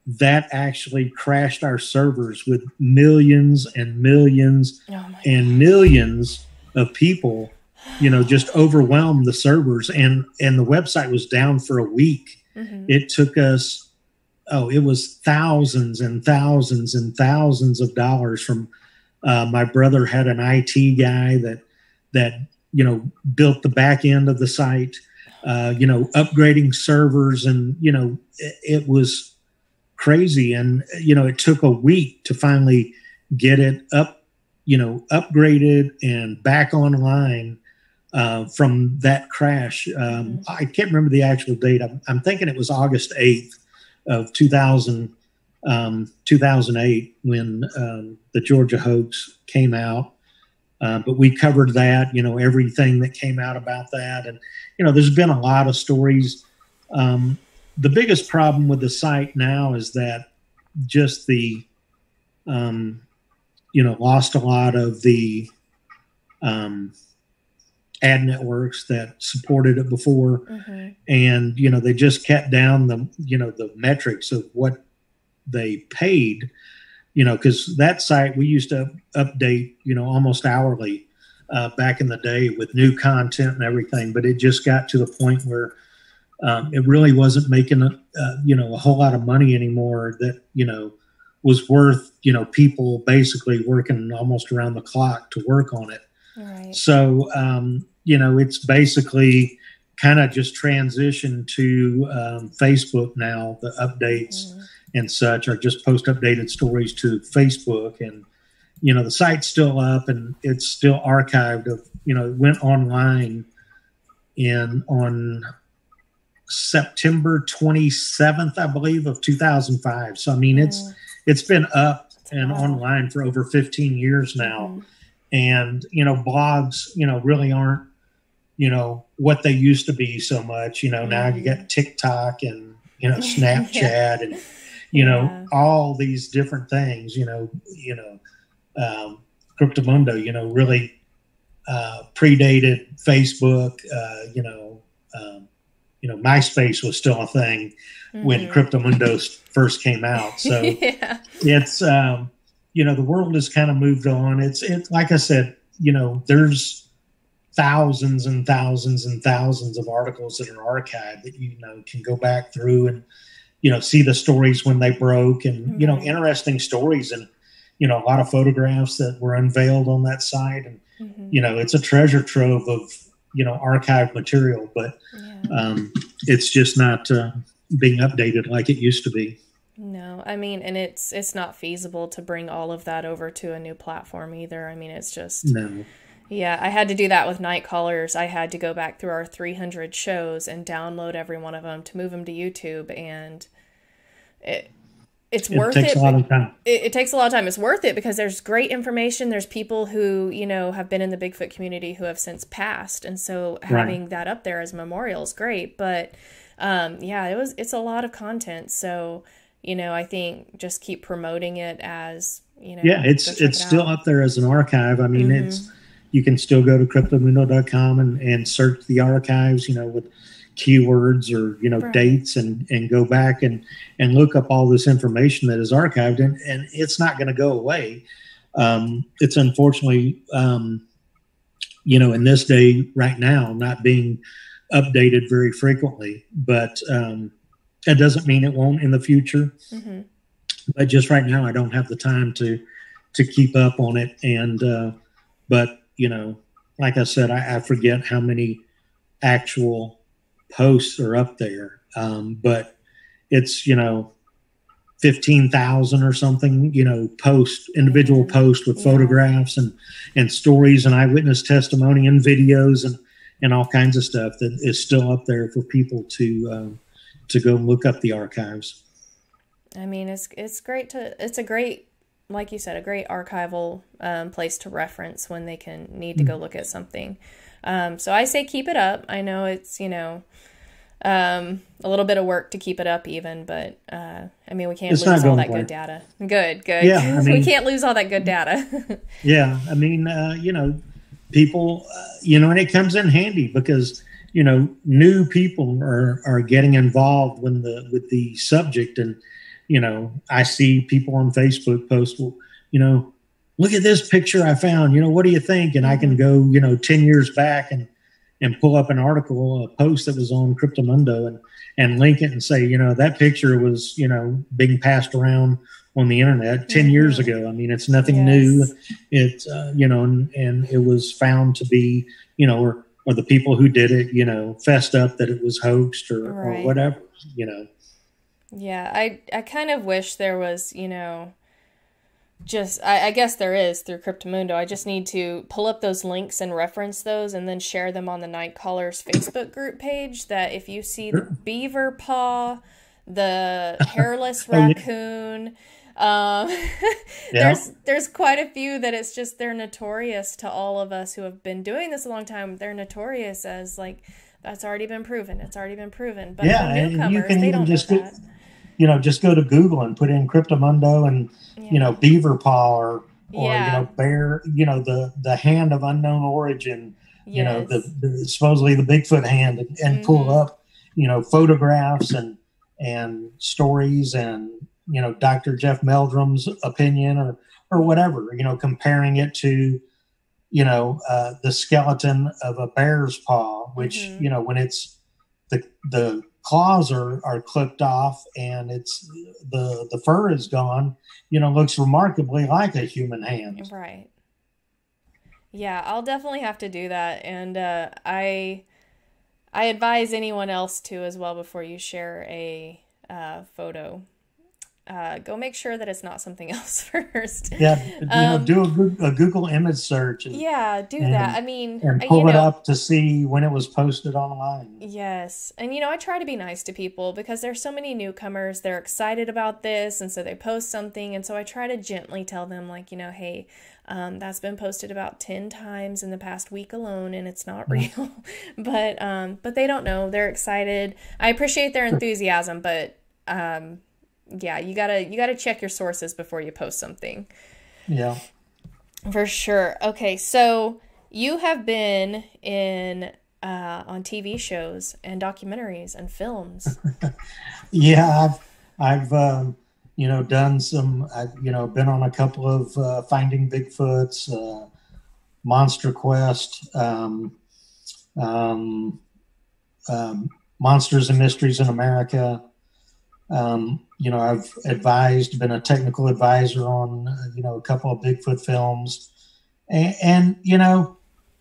that actually crashed our servers with millions and millions and millions of people, just overwhelmed the servers, and the website was down for a week. It took us, it was thousands and thousands and thousands of dollars from, my brother had an IT guy that built the back end of the site, upgrading servers, and, it was crazy. And, it took a week to finally get it up, upgraded and back online from that crash. I can't remember the actual date. I'm thinking it was August 8th of 2008 when the Georgia hoax came out. But we covered that, everything that came out about that. And, there's been a lot of stories. The biggest problem with the site now is that just the, lost a lot of the ad networks that supported it before. And, they just kept down the metrics of what they paid, because that site we used to update, almost hourly back in the day with new content and everything. But it just got to the point where it really wasn't making a whole lot of money anymore that, was worth, people basically working almost around the clock to work on it. Right. So, it's basically kind of just transitioned to Facebook now. The updates and such are just post updated stories to Facebook, and, the site's still up and it's still archived. It went online on September 27th, I believe, of 2005. So, I mean, it's been up and online for over 15 years now. And, blogs, really aren't, what they used to be so much. Now you got TikTok and, Snapchat and, all these different things, Cryptomundo, really predated Facebook. MySpace was still a thing when Cryptomundo first came out. So it's, the world has kind of moved on. It's like I said, there's thousands and thousands and thousands of articles that are archived that, can go back through and, see the stories when they broke and, interesting stories and, a lot of photographs that were unveiled on that site. And, it's a treasure trove of, archived material, but it's just not being updated like it used to be. No, I mean, and it's not feasible to bring all of that over to a new platform either. I mean, it's just... No. Yeah, I had to do that with Night Callers. I had to go back through our 300 shows and download every one of them to move them to YouTube, and it's worth it. It takes a lot of time. It takes a lot of time. It's worth it because there's great information. There's people who, have been in the Bigfoot community who have since passed, and so having that up there as a memorial is great. But it's a lot of content. So, I think just keep promoting it as, it's still up there as an archive. I mean, you can still go to cryptomundo.com and search the archives, with keywords or, dates and go back and look up all this information that is archived, and it's not going to go away. It's unfortunately, in this day right now, not being updated very frequently, but that doesn't mean it won't in the future. But just right now, I don't have the time to keep up on it. And, but, like I said, I forget how many actual posts are up there. But it's, 15,000 or something, individual post with photographs and stories and eyewitness testimony and videos and all kinds of stuff that is still up there for people to go look up the archives. I mean, it's a great, like you said, a great archival place to reference when they need to go look at something. So I say keep it up. I know it's, a little bit of work to keep it up even, but we can't lose all that good data. Good. Yeah, we can't lose all that good data. Yeah, people, and it comes in handy because, new people are getting involved with the subject. And, I see people on Facebook post, well, look at this picture I found, what do you think? And I can go, 10 years back and pull up an article, a post that was on Cryptomundo and link it and say, that picture was, being passed around on the internet 10 years ago. I mean, it's nothing new. It's, and it was found to be, or the people who did it, fessed up that it was hoaxed or whatever, Yeah, I kind of wish there was, I guess there is through Cryptomundo. I just need to pull up those links and reference those and then share them on the Night Callers Facebook group page, that if you see the beaver paw, the hairless raccoon, there's quite a few that it's just, they're notorious to all of us who have been doing this a long time. They're notorious as like, that's already been proven. It's already been proven. But for newcomers, they don't know that. Just go to Google and put in Cryptomundo and, beaver paw or bear, the hand of unknown origin, the supposedly the Bigfoot hand and pull up, photographs and stories and, Dr. Jeff Meldrum's opinion or whatever, comparing it to, the skeleton of a bear's paw, which, when it's the claws are clipped off and it's the fur is gone, looks remarkably like a human hand. Right. Yeah, I'll definitely have to do that. And I advise anyone else to as well before you share a photo. Go make sure that it's not something else first. Yeah, do a Google image search. Do that. I mean, and pull it up to see when it was posted online. Yes, and I try to be nice to people because there's so many newcomers. They're excited about this, and so they post something, and so I try to gently tell them, like, hey, that's been posted about 10 times in the past week alone, and it's not real. But they don't know. They're excited. I appreciate their enthusiasm, but yeah, you gotta check your sources before you post something. Yeah, for sure. Okay, so you have been on TV shows and documentaries and films. Yeah, I've done some. I've been on a couple of Finding Bigfoots, Monster Quest, Monsters and Mysteries in America. I've been a technical advisor on, a couple of Bigfoot films. And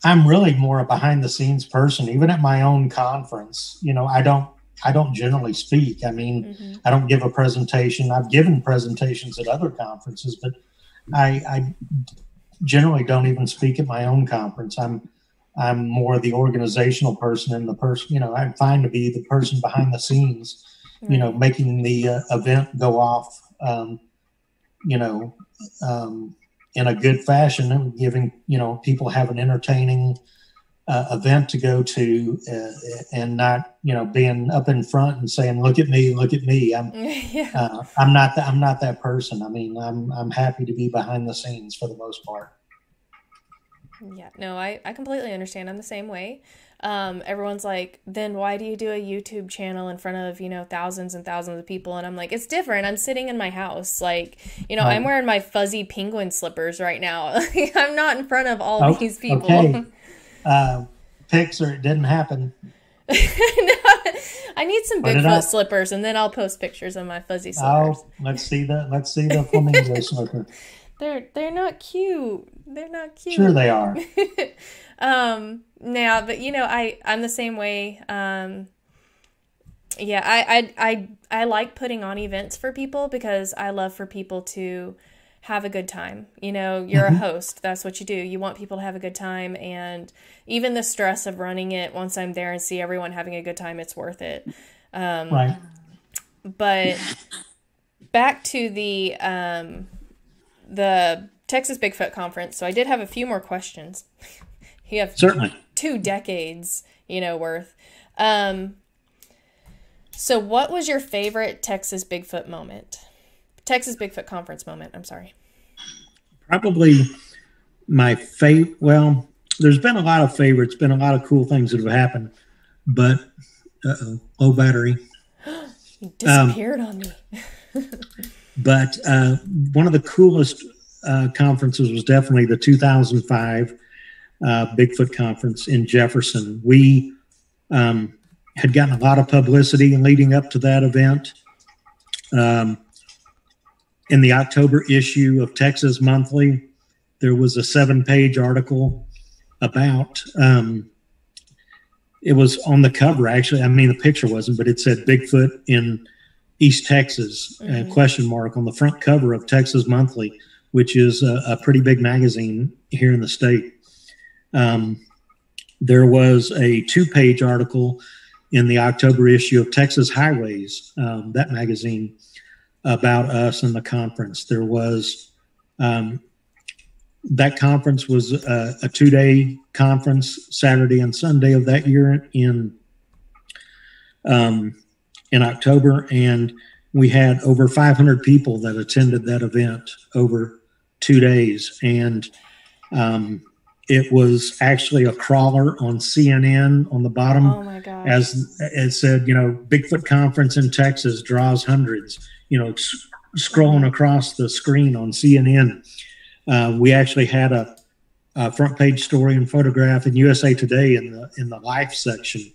I'm really more a behind the scenes person, even at my own conference. I don't generally speak. I mean, I don't give a presentation. I've given presentations at other conferences, but I generally don't even speak at my own conference. I'm more the organizational person and the person, I'm fine to be the person behind the scenes. Making the event go off, in a good fashion and giving, people have an entertaining event to go to and not, being up in front and saying, look at me. I'm not that person. I mean, I'm happy to be behind the scenes for the most part. Yeah, no, I completely understand. I'm the same way. Everyone's like, then why do you do a YouTube channel in front of, thousands and thousands of people? And I'm like, it's different. I'm sitting in my house. Like, I'm wearing my fuzzy penguin slippers right now. I'm not in front of all these people. Okay. Pics or it didn't happen. No, I need some Bigfoot slippers and then I'll post pictures of my fuzzy slippers. Oh, let's see the flamingo slipper. They're not cute. They're not cute. Sure they are. Now, but I'm the same way. Yeah, I like putting on events for people because I love for people to have a good time. You know, you're a host. That's what you do. You want people to have a good time. And even the stress of running it, once I'm there and see everyone having a good time, it's worth it. Right. But back to the Texas Bigfoot Conference. So I did have a few more questions. You have Certainly 2 decades, worth. So what was your favorite Texas Bigfoot moment? Texas Bigfoot Conference moment, I'm sorry. Probably my favorite. Well, there's been a lot of favorites, been a lot of cool things that have happened, but low battery. You disappeared on me. But one of the coolest conferences was definitely the 2005 Bigfoot Conference in Jefferson. We had gotten a lot of publicity leading up to that event. In the October issue of Texas Monthly, there was a 7-page article about, it was on the cover, actually. I mean, the picture wasn't, but it said Bigfoot in East Texas, question mark, on the front cover of Texas Monthly, which is a pretty big magazine here in the state. There was a 2-page article in the October issue of Texas Highways, that magazine, about us and the conference. There was, that conference was a 2-day conference, Saturday and Sunday of that year in October, and we had over 500 people that attended that event over 2 days. And it was actually a crawler on CNN on the bottom. Oh my gosh. As it said, Bigfoot Conference in Texas draws hundreds, scrolling across the screen on CNN. We actually had a front page story and photograph in USA Today in the life section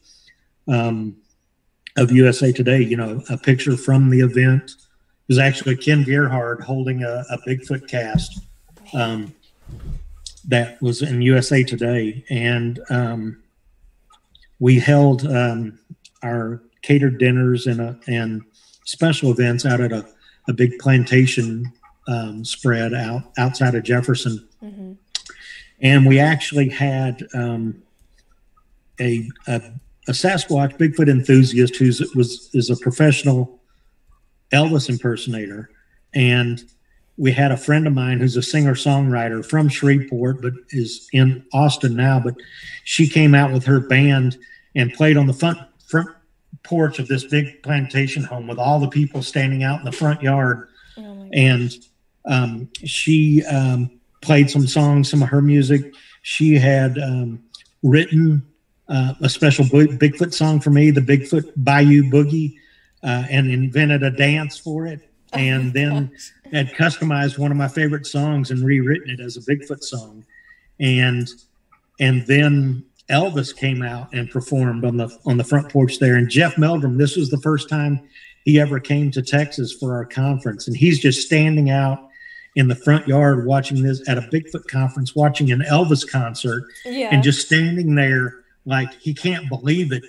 of USA Today. A picture from the event. It was actually Ken Gerhard holding a Bigfoot cast that was in USA Today, and we held our catered dinners and special events out at a big plantation spread outside of Jefferson. Mm-hmm. And we actually had a Sasquatch Bigfoot enthusiast is a professional Elvis impersonator. And we had a friend of mine who's a singer-songwriter from Shreveport, but is in Austin now. But she came out with her band and played on the front porch of this big plantation home with all the people standing out in the front yard. Oh, and she played some songs, some of her music. She had written a special Bigfoot song for me, the Bigfoot Bayou Boogie, and invented a dance for it. And then had customized one of my favorite songs and rewritten it as a Bigfoot song. And then Elvis came out and performed on the front porch there. And Jeff Meldrum, this was the first time he ever came to Texas for our conference. And he's just standing out in the front yard watching this at a Bigfoot conference, watching an Elvis concert, and just standing there like he can't believe it.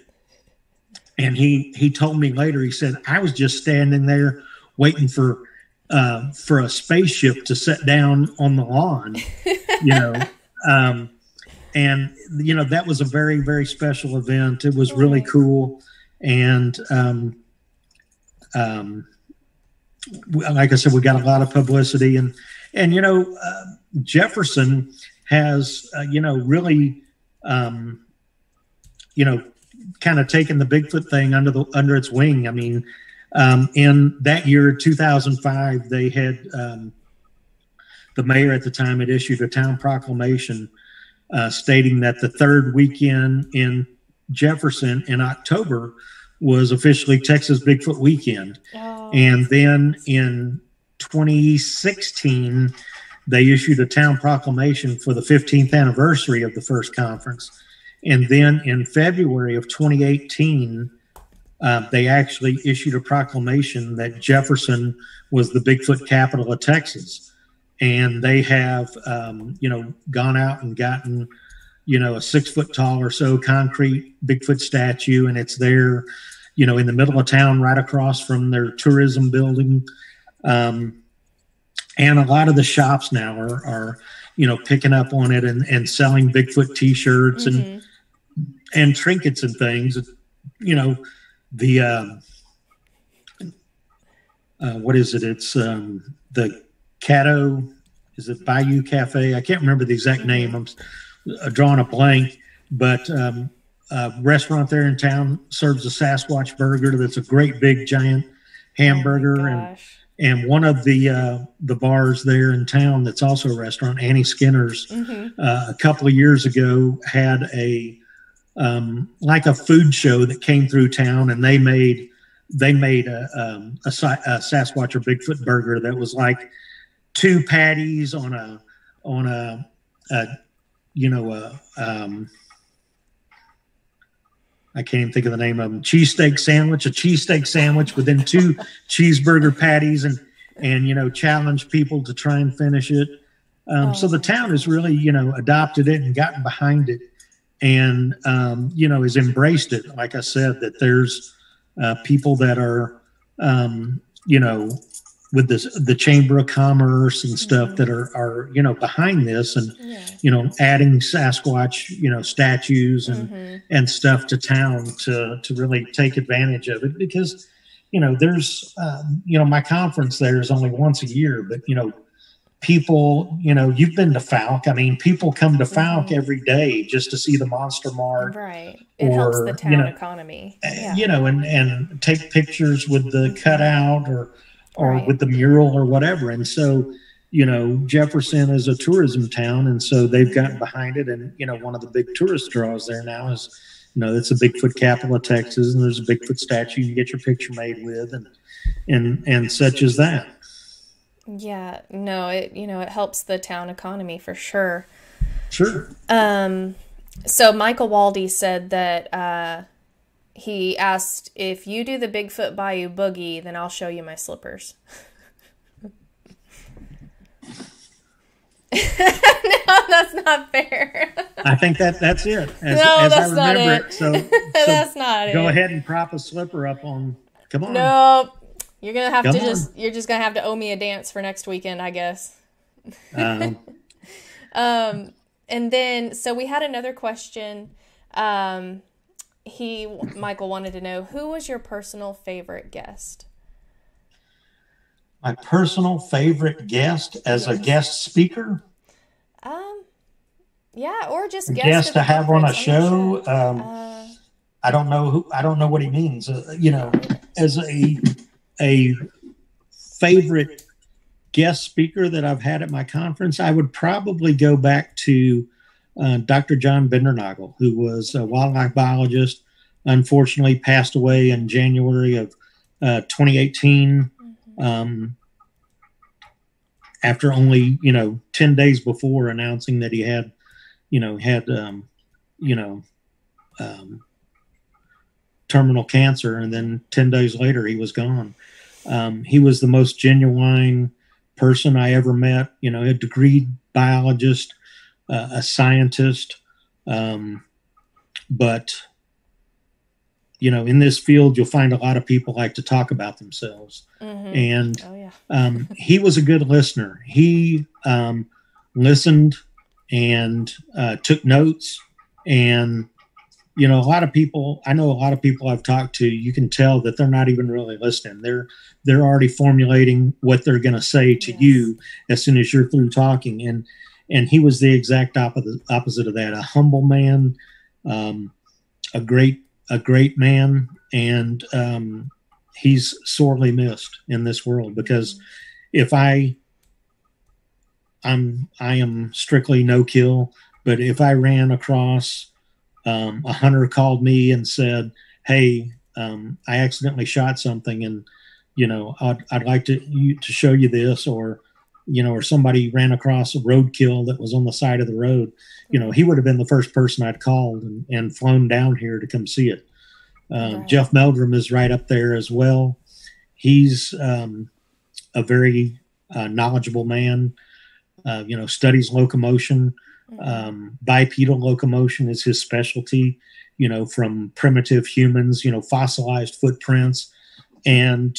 And he told me later, he said, I was just standing there waiting for a spaceship to set down on the lawn, and that was a very, very special event. It was really cool, and like I said, we got a lot of publicity, and Jefferson has really kind of taken the Bigfoot thing under its wing. I mean, in that year, 2005, they had the mayor at the time had issued a town proclamation stating that the third weekend in Jefferson in October was officially Texas Bigfoot Weekend. Oh. And then in 2016, they issued a town proclamation for the 15th anniversary of the first conference. And then in February of 2018, they actually issued a proclamation that Jefferson was the Bigfoot capital of Texas. And they have, gone out and gotten, a 6 foot tall or so concrete Bigfoot statue, and it's there, in the middle of town, right across from their tourism building. And a lot of the shops now are picking up on it and selling Bigfoot T-shirts and trinkets and things. The what is it? It's the Caddo. Is it Bayou Cafe? I can't remember the exact name. I'm drawing a blank, but a restaurant there in town serves a Sasquatch burger. That's a great big giant hamburger, and one of the bars there in town that's also a restaurant, Annie Skinner's, a couple of years ago had a like a food show that came through town, and they made a Sasquatch or Bigfoot burger that was like 2 patties on a I can't even think of the name of them. A cheesesteak sandwich within 2 cheeseburger patties, and challenge people to try and finish it. So the town has really, adopted it and gotten behind it, and, has embraced it. Like I said, that there's people that are, with the Chamber of Commerce and stuff that are behind this, and adding Sasquatch statues and stuff to town to really take advantage of it, because there's my conference there is only once a year, but people, you've been to Falk. I mean, people come to Falk every day just to see the Monster Mart. Right. It helps the town economy. And take pictures with the cutout or with the mural or whatever. And so, Jefferson is a tourism town, and so they've gotten behind it. And, one of the big tourist draws there now is, it's a Bigfoot capital of Texas, and there's a Bigfoot statue you can get your picture made with, and such as that. Yeah, no, it helps the town economy for sure. Sure. So Michael Waldy said that, he asked, if you do the Bigfoot Bayou Boogie, then I'll show you my slippers. No, that's not fair. I think that's it. As that's I remember not it. So That's not it. Go ahead and prop a slipper up on. Come on. No, you're gonna have you're just gonna have to owe me a dance for next weekend, I guess. And then so we had another question. Michael wanted to know, who was your personal favorite guest? My personal favorite guest as a guest speaker? Yeah, or just guest to have on a show. I don't know what he means. As a favorite guest speaker that I've had at my conference, I would probably go back to Dr. John Bindernagel, who was a wildlife biologist, unfortunately passed away in January of 2018, after only 10 days before announcing that he had terminal cancer, and then 10 days later he was gone. He was the most genuine person I ever met, a degreed biologist, a scientist, but in this field you'll find a lot of people like to talk about themselves, and he was a good listener. He listened and took notes, and I know a lot of people I've talked to, you can tell that they're not even really listening. They're already formulating what they're going to say to you as soon as you're through talking, and he was the exact opposite of that. A humble man, a great man, and he's sorely missed in this world, because if I am strictly no kill, but if I ran across a hunter called me and said, "Hey, I accidentally shot something, and I'd like to show you this," or somebody ran across a roadkill that was on the side of the road, he would have been the first person I'd called and flown down here to come see it. Jeff Meldrum is right up there as well. He's a very knowledgeable man, studies locomotion, Bipedal locomotion is his specialty, from primitive humans, fossilized footprints. And,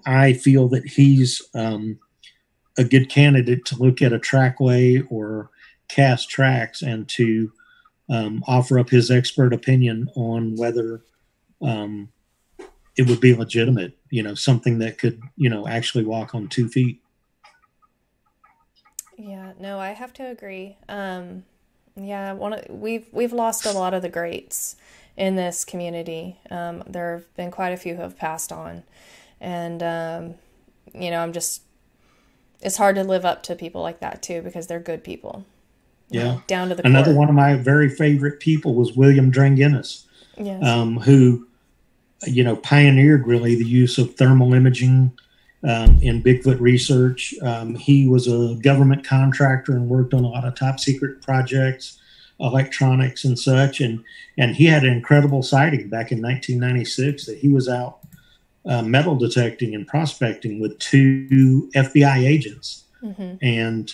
I feel that he's a good candidate to look at a trackway or cast tracks and to offer up his expert opinion on whether it would be legitimate, something that could, actually walk on 2 feet. Yeah, no, I have to agree. Yeah, we've lost a lot of the greats in this community. There have been quite a few who have passed on, and it's hard to live up to people like that too, because they're good people. Yeah, down to the another core. one of my very favorite people was William Dranginis, Yes. Who pioneered really the use of thermal imaging in Bigfoot research. He was a government contractor and worked on a lot of top secret projects, electronics and such. And he had an incredible sighting back in 1996 that he was out metal detecting and prospecting with 2 FBI agents. Mm-hmm. And,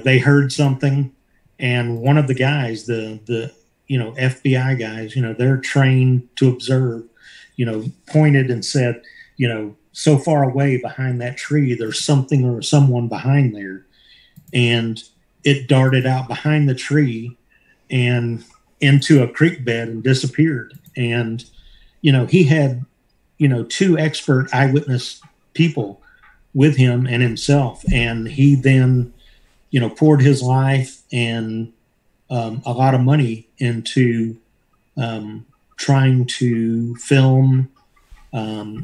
they heard something, and one of the guys, the FBI guys, they're trained to observe, pointed and said, so far away behind that tree, there's something or someone behind there. And it darted out behind the tree and into a creek bed and disappeared. And, he had, 2 expert eyewitness people with him and himself. And he then, poured his life and a lot of money into trying to film.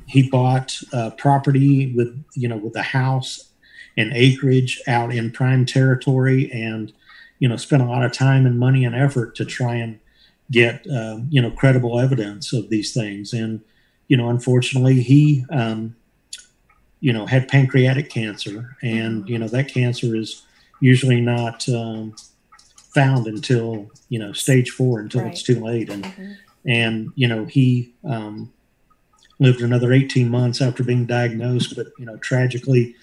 He bought property with a house and acreage out in prime territory, and spent a lot of time and money and effort to try and get credible evidence of these things. And unfortunately, he had pancreatic cancer, and that cancer is usually not found until stage 4, until Right. it's too late. And he lived another 18 months after being diagnosed, but tragically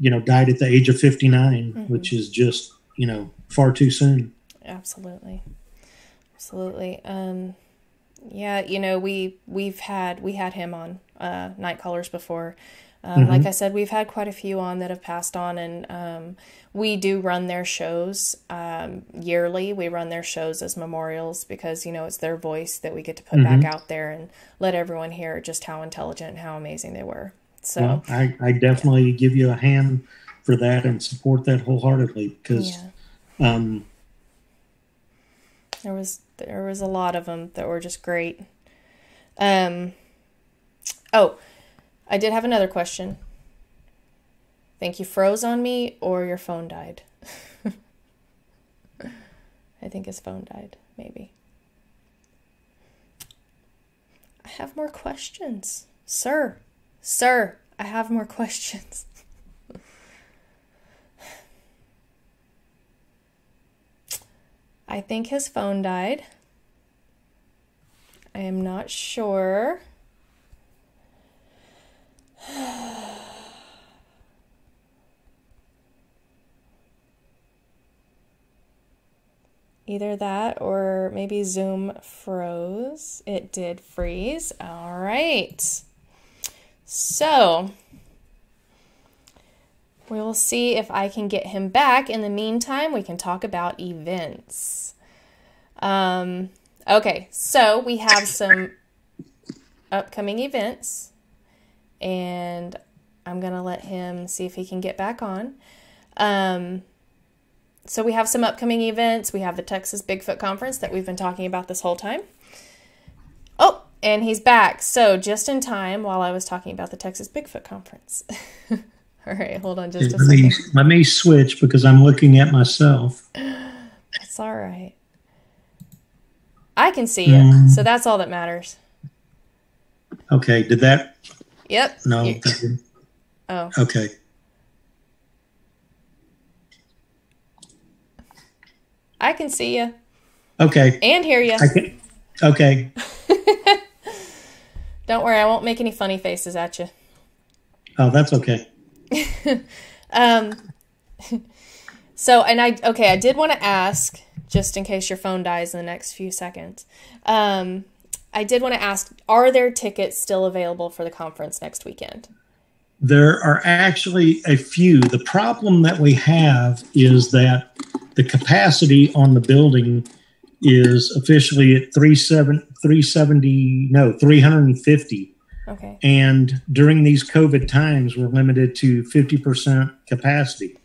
died at the age of 59, Mm-hmm. which is just far too soon. Absolutely. Yeah, we had him on Night Callers before. Like I said, we've had quite a few on that have passed on, and we do run their shows yearly. We run their shows as memorials because, it's their voice that we get to put back out there and let everyone hear just how intelligent and how amazing they were. So well, I definitely give you a hand for that and support that wholeheartedly, because there was a lot of them that were just great. I did have another question. Think you froze on me or your phone died? I think his phone died, maybe. I have more questions. Sir, I have more questions. I think his phone died. I am not sure. Either that or maybe Zoom froze. It did freeze. All right. So we will see if I can get him back. In the meantime, we can talk about events. Okay, so we have some upcoming events, and I'm going to let him see if he can get back on. So we have some upcoming events. We have the Texas Bigfoot Conference that we've been talking about this whole time. Oh, and he's back. So just in time while I was talking about the Texas Bigfoot Conference. All right, hold on just a second. Let me switch because I'm looking at myself. That's all right. I can see you, so that's all that matters. Okay, did that? Yep. No. Oh. Okay. I can see you. Okay. And hear you. Okay. Don't worry, I won't make any funny faces at you. So, and I did want to ask, just in case your phone dies in the next few seconds, I did want to ask, are there tickets still available for the conference next weekend? There are actually a few. The problem that we have is that the capacity on the building is officially at 350. Okay. And during these COVID times, we're limited to 50% capacity.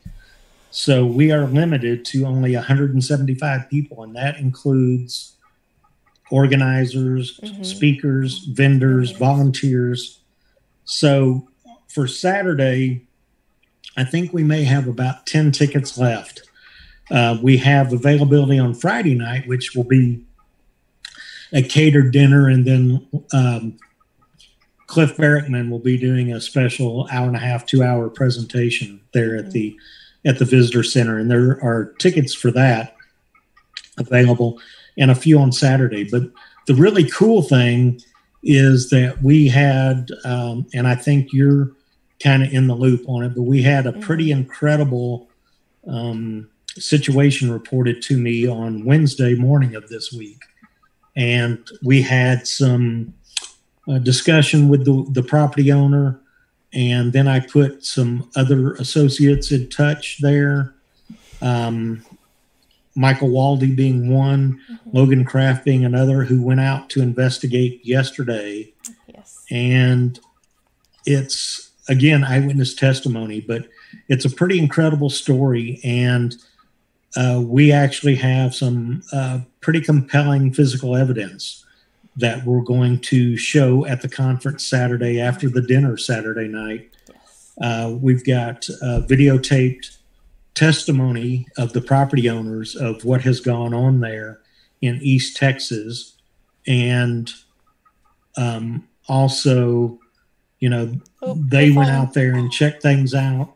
So we are limited to only 175 people, and that includes organizers, speakers, vendors, volunteers. So for Saturday, I think we may have about 10 tickets left. We have availability on Friday night, which will be a catered dinner, and then Cliff Barrickman will be doing a special 1.5, 2-hour presentation there at the visitor center, and there are tickets for that available and a few on Saturday. But the really cool thing is that we had, and I think you're kind of in the loop on it, but we had a pretty incredible situation reported to me on Wednesday morning of this week. And we had some discussion with the property owner, and then I put some other associates in touch there. Michael Waldy being one, Logan Kraft being another, who went out to investigate yesterday. Yes. And it's, again, eyewitness testimony, but it's a pretty incredible story. And we actually have some pretty compelling physical evidence that we're going to show at the conference Saturday after the dinner Saturday night. Yes. We've got videotaped testimony of the property owners of what has gone on there in East Texas. And also, you know, they went out there and checked things out.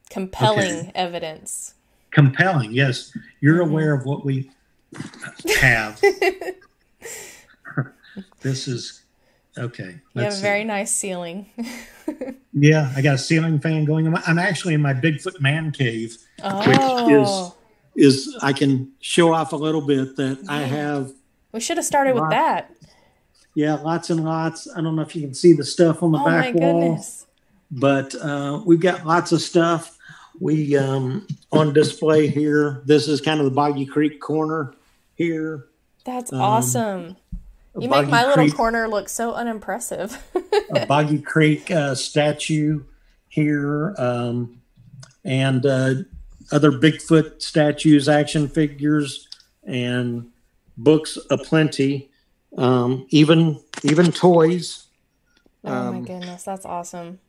Compelling evidence. Compelling, yes. You're aware of what we have. This is okay. You have a very nice ceiling. Yeah, I got a ceiling fan going. I'm actually in my Bigfoot man cave, which is I can show off a little bit that I have. We should have started with that. Yeah, lots and lots. I don't know if you can see the stuff on the back wall. Goodness. But we've got lots of stuff. We on display here. This is kind of the Boggy Creek corner here. That's awesome. You make my little corner look so unimpressive. A Boggy Creek statue here, and other Bigfoot statues, action figures, and books aplenty. Even toys. Oh my goodness, that's awesome.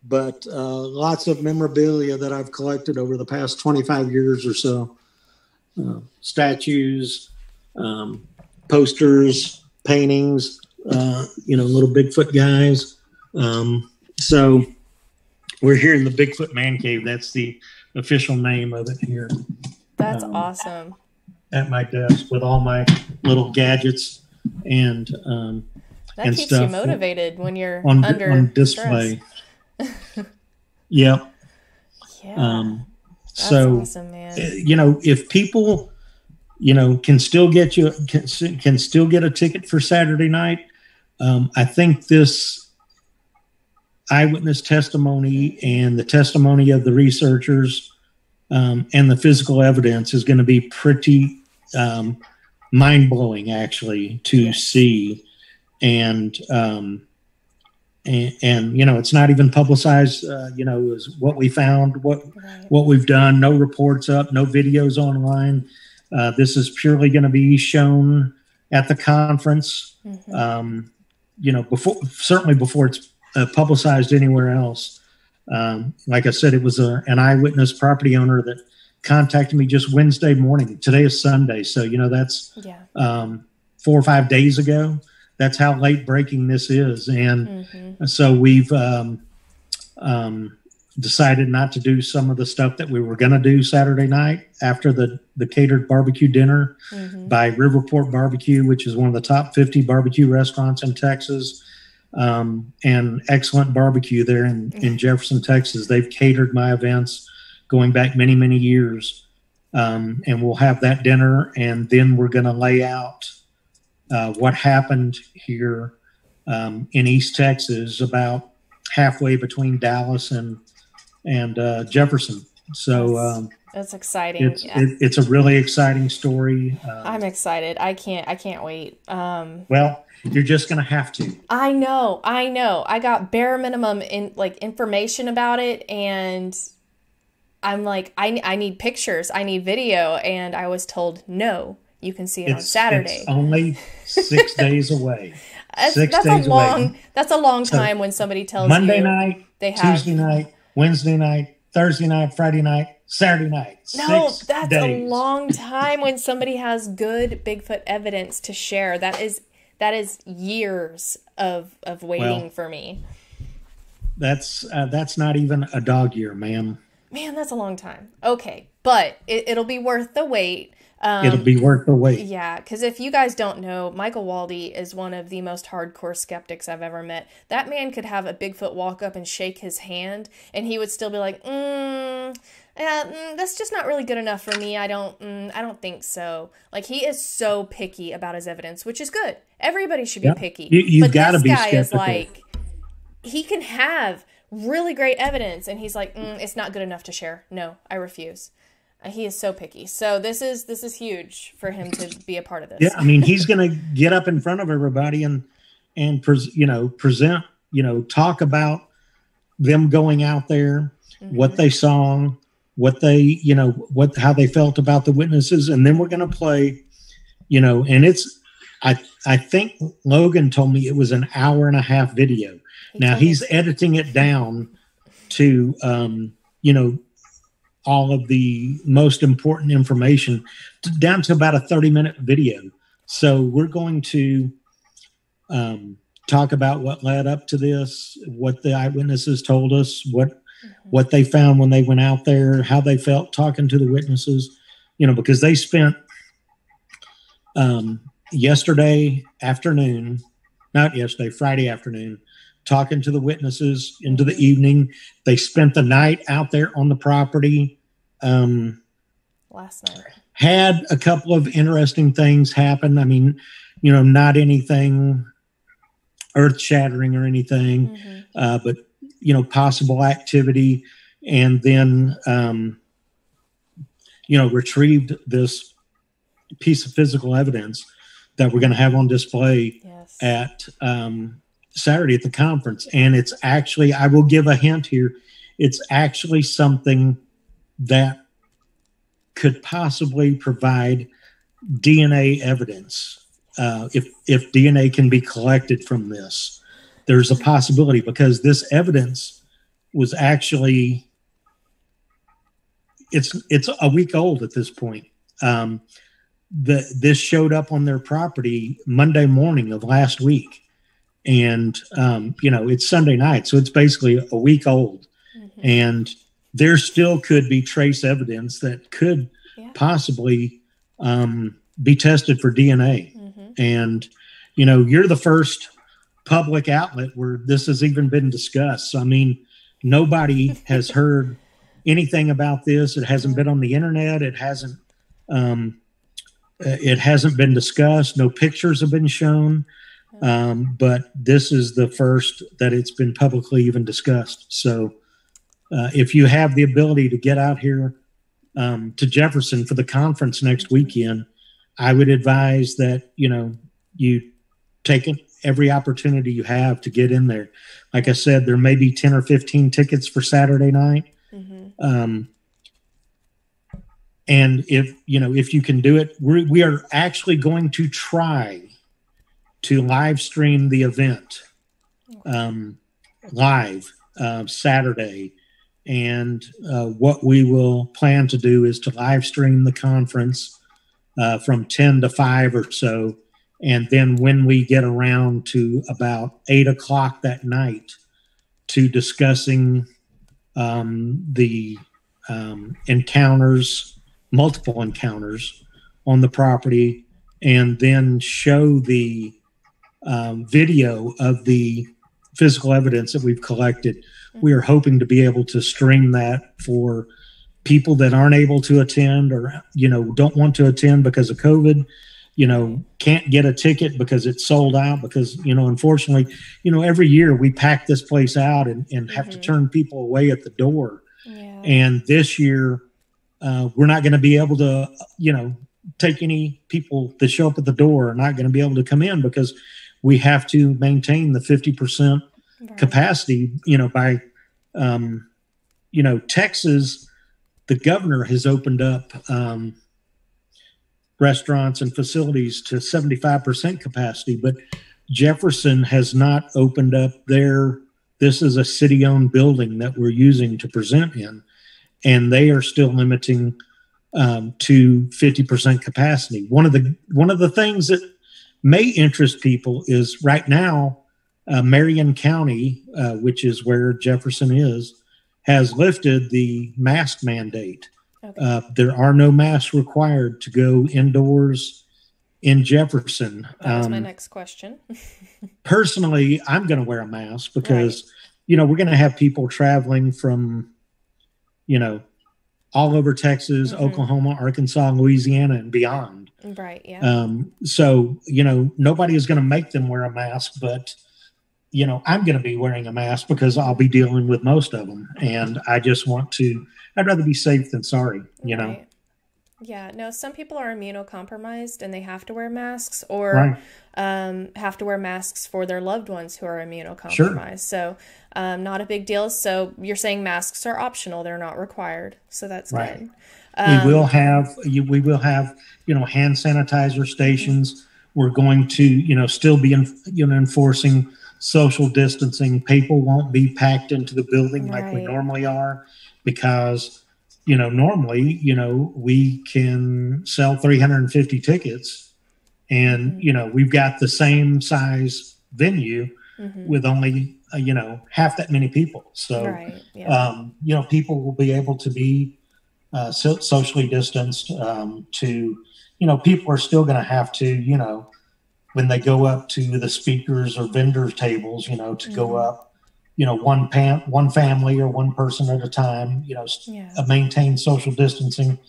But lots of memorabilia that I've collected over the past 25 years or so. Statues, posters, paintings, little Bigfoot guys. So we're here in the Bigfoot Man Cave. That's the official name of it here. That's awesome. At my desk with all my little gadgets and that keeps stuff you motivated when you're on stress. display. Yep. Yeah. That's so awesome, man. If people can still get a ticket for Saturday night, I think this eyewitness testimony and the testimony of the researchers and the physical evidence is going to be pretty mind-blowing actually to see. And it's not even publicized, is what we found, what we've done, no reports up, no videos online. This is purely going to be shown at the conference, before it's publicized anywhere else. Like I said, it was an eyewitness property owner that contacted me just Wednesday morning. Today is Sunday. So, that's 4 or 5 days ago. That's how late breaking this is. And so we've decided not to do some of the stuff that we were going to do Saturday night after the catered barbecue dinner by Riverport Barbecue, which is one of the top 50 barbecue restaurants in Texas. and excellent barbecue there in Jefferson, Texas. They've catered my events going back many, many years. And we'll have that dinner, and then we're going to lay out what happened here in East Texas, about halfway between Dallas and Jefferson. So that's exciting. It's a really exciting story. I'm excited. I can't wait. Well, you're just going to have to. I know. I got bare minimum information about it, and I'm like, I need pictures, I need video, and I was told, no, you can see it on Saturday. It's only 6 days away. That's a long time when somebody tells Monday you night, they have Tuesday night, Wednesday night, Thursday night, Friday night, Saturday night. No, 6 that's days. a long time when somebody has good Bigfoot evidence to share. That is years of waiting for me. That's not even a dog year, ma'am. Man, that's a long time. Okay, but it'll be worth the wait. It'll be worth the wait. Yeah, because if you guys don't know, Michael Waldy is one of the most hardcore skeptics I've ever met. That man could have a Bigfoot walk up and shake his hand, and he would still be like, that's just not really good enough for me. I don't think so. Like, he is so picky about his evidence, which is good. Everybody should be picky. You've got to be skeptical. This guy is like, he can have really great evidence, and he's like, it's not good enough to share. No, I refuse. He is so picky. So this is huge for him to be a part of this. Yeah, I mean, he's going to get up in front of everybody and present, talk about them going out there, what they saw, what they, how they felt about the witnesses, and then we're going to play, and it's, I think Logan told me it was an 1.5-hour video. Now he's editing it down to, all of the most important information down to about a 30-minute video. So we're going to talk about what led up to this, what the eyewitnesses told us, what they found when they went out there, how they felt talking to the witnesses, because they spent Friday afternoon, talking to the witnesses into the evening. They spent the night out there on the property. Last night. Had a couple of interesting things happen. I mean, not anything earth-shattering or anything, but, possible activity. And then, retrieved this piece of physical evidence that we're going to have on display at Saturday at the conference. And it's actually, I will give a hint here, it's actually something that could possibly provide DNA evidence. If DNA can be collected from this, there's a possibility, because this evidence was actually, it's a week old at this point. This showed up on their property Monday morning of last week. And, it's Sunday night, so it's basically a week old. And there still could be trace evidence that could possibly be tested for DNA. And, you're the first public outlet where this has even been discussed. So, I mean, nobody has heard anything about this. It hasn't been on the internet. It hasn't been discussed. No pictures have been shown. But this is the first that it's been publicly even discussed. So if you have the ability to get out here to Jefferson for the conference next weekend, I would advise that, you take every opportunity you have to get in there. Like I said, there may be 10 or 15 tickets for Saturday night. And if you can do it, we are actually going to try to live stream the event live Saturday. And what we will plan to do is to live stream the conference from 10 to 5 or so. And then when we get around to about 8 o'clock that night to discussing the encounters, multiple encounters on the property, and then show the video of the physical evidence that we've collected. We are hoping to be able to stream that for people that aren't able to attend or, don't want to attend because of COVID, can't get a ticket because it's sold out because, unfortunately, every year we pack this place out and have to turn people away at the door. Yeah. And this year, we're not going to be able to, take any people that show up at the door are not going to be able to come in because we have to maintain the 50% capacity, by, Texas, the governor has opened up restaurants and facilities to 75% capacity, but Jefferson has not opened up this is a city-owned building that we're using to present in, and they are still limiting to 50% capacity. One of the things that may interest people is right now, Marion County, which is where Jefferson is, has lifted the mask mandate. Okay. There are no masks required to go indoors in Jefferson. That was my next question. Personally, I'm going to wear a mask because, we're going to have people traveling from, all over Texas, Oklahoma, Arkansas, Louisiana, and beyond. Right, yeah. So, nobody is going to make them wear a mask, but, I'm going to be wearing a mask because I'll be dealing with most of them. And I just I'd rather be safe than sorry, Right. Yeah, no, some people are immunocompromised and they have to wear masks or have to wear masks for their loved ones who are immunocompromised. Sure. So not a big deal. So you're saying masks are optional. They're not required. So that's good. We will have hand sanitizer stations. We're going to, still be, enforcing social distancing. People won't be packed into the building like we normally are because normally, we can sell 350 tickets and, we've got the same size venue with only, half that many people. So, people will be able to be socially distanced people are still going to have to, when they go up to the speakers or vendors tables, to go up, one family or one person at a time, maintain social distancing,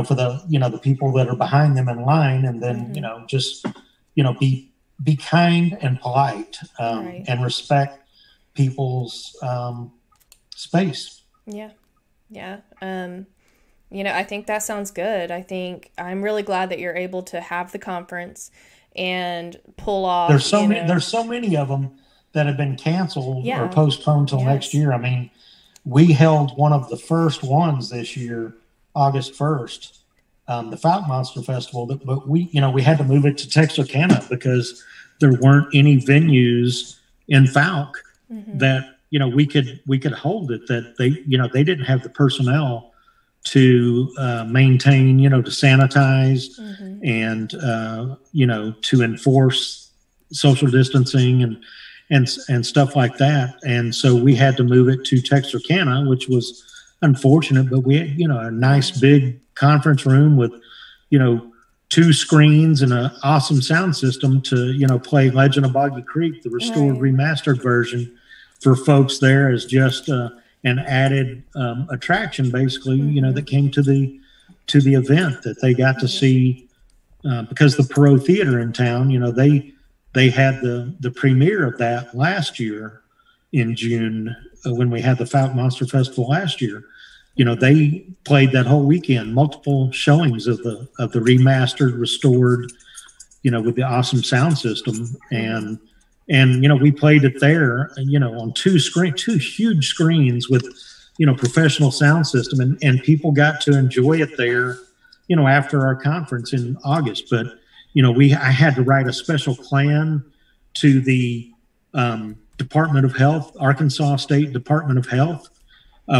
for the people that are behind them in line. And then, just, be kind and polite, and respect people's, space. Yeah. Yeah. I think that sounds good. I think I'm really glad that you're able to have the conference and pull off. There's so many of them that have been canceled or postponed till next year. I mean, we held one of the first ones this year, August 1st, the Falcon Monster Festival, but we had to move it to Texarkana because there weren't any venues in Falk that, we could hold it, that they didn't have the personnel to maintain, to sanitize and, to enforce social distancing and stuff like that. And so we had to move it to Texarkana, which was unfortunate, but we had, a nice big conference room with, 2 screens and an awesome sound system to, play Legend of Boggy Creek, the restored remastered version for folks there as just an added attraction, basically, that came to the event that they got to see because the Perot Theater in town, they had the premiere of that last year in June when we had the Falcon Monster Festival last year. They played that whole weekend, multiple showings of the remastered, restored, with the awesome sound system. And we played it there, on 2 huge screens with, professional sound system and people got to enjoy it there, after our conference in August. But, I had to write a special plan to the Department of Health, Arkansas State Department of Health,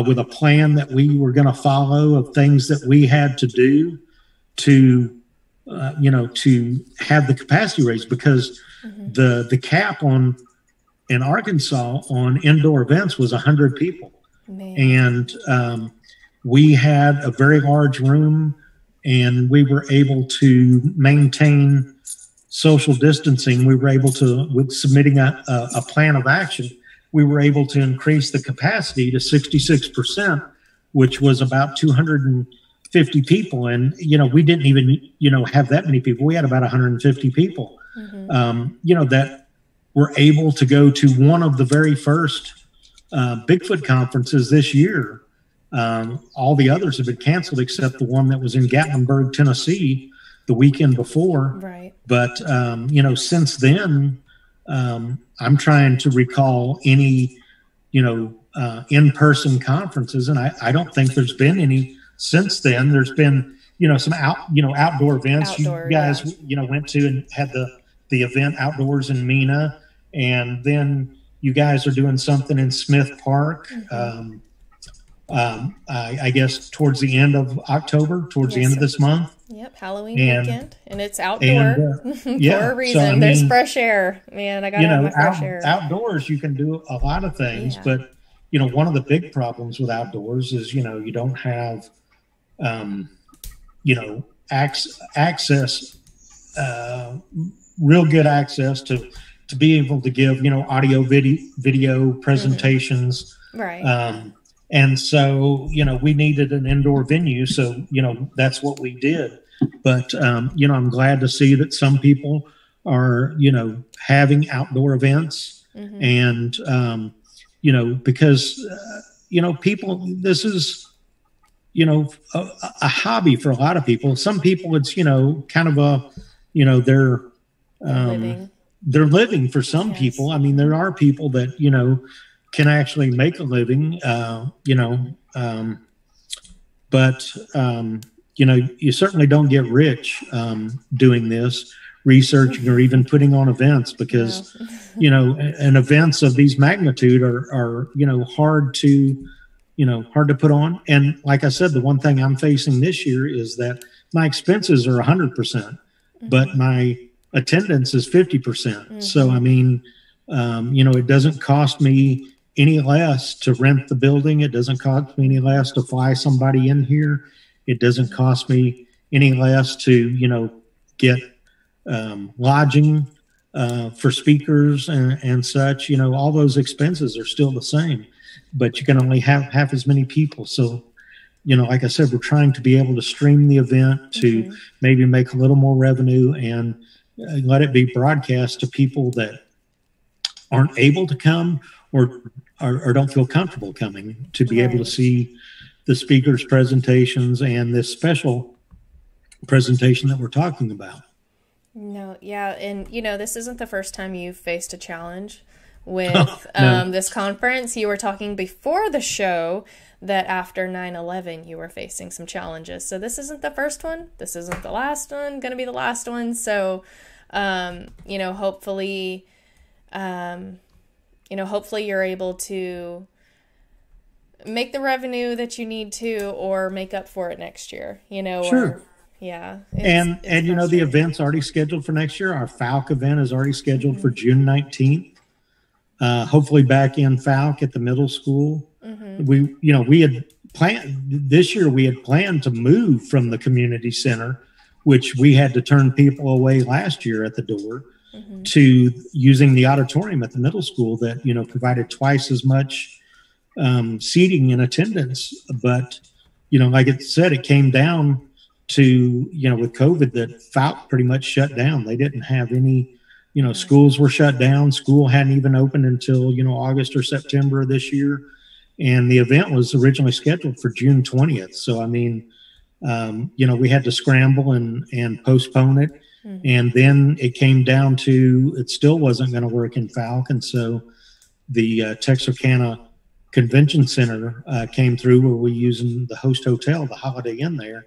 with a plan that we were going to follow of things that we had to do to, to have the capacity raised because the cap in Arkansas on indoor events was 100 people. Man. And we had a very large room and we were able to maintain social distancing, we were able to, with submitting a plan of action, we were able to increase the capacity to 66%, which was about 250 people. And, we didn't even, have that many people. We had about 150 people, that were able to go to one of the very first Bigfoot conferences this year. All the others have been canceled except the one that was in Gatlinburg, Tennessee, the weekend before. Right. But, since then, I'm trying to recall any, in-person conferences, and I don't think there's been any since then. There's been, some outdoor events. You guys, went to and had the event outdoors in Mena, and then you guys are doing something in Smith Park. I guess towards the end of October, towards the end of this month. Yep, Halloween weekend, and it's outdoor for a reason. So, there's fresh air, man. I gotta have my fresh air. Outdoors, you can do a lot of things, but one of the big problems with outdoors is you don't have, access, real good access to be able to give audio, video presentations, right. And so, we needed an indoor venue. So, that's what we did. But, I'm glad to see that some people are, having outdoor events. And, because, people, this is, a hobby for a lot of people. Some people, it's, kind of a, they're living for some people. I mean, there are people that, can actually make a living, but you certainly don't get rich doing this, researching or even putting on events, because and events of these magnitude are hard to put on. And like I said, the one thing I'm facing this year is that my expenses are 100%, but my attendance is 50%. So I mean, it doesn't cost me any less to rent the building. It doesn't cost me any less to fly somebody in here. It doesn't cost me any less to, get lodging for speakers and such. All those expenses are still the same, but you can only have half as many people. So, like I said, we're trying to be able to stream the event to maybe make a little more revenue and let it be broadcast to people that aren't able to come or don't feel comfortable coming, to be able to see the speakers' presentations and this special presentation that we're talking about. No, yeah. And, this isn't the first time you've faced a challenge with this conference. You were talking before the show that after 9/11, you were facing some challenges. So this isn't the first one. This isn't the last one, going to be the last one. So, hopefully, hopefully you're able to make the revenue that you need to, or make up for it next year, Sure. And the event's already scheduled for next year. Our Falk event is already scheduled for June 19th. Hopefully back in Falk at the middle school. We had planned this year, we had planned to move from the community center, which we had to turn people away last year at the door, to using the auditorium at the middle school that, provided twice as much seating and attendance. But, like it said, it came down to, with COVID, that Falk pretty much shut down. They didn't have any, schools were shut down. School hadn't even opened until, August or September of this year. And the event was originally scheduled for June 20th. So, I mean, we had to scramble and postpone it. And then it came down to, it still wasn't going to work in Falk. And so the Texarkana Convention Center came through, where we using the host hotel, the Holiday Inn there,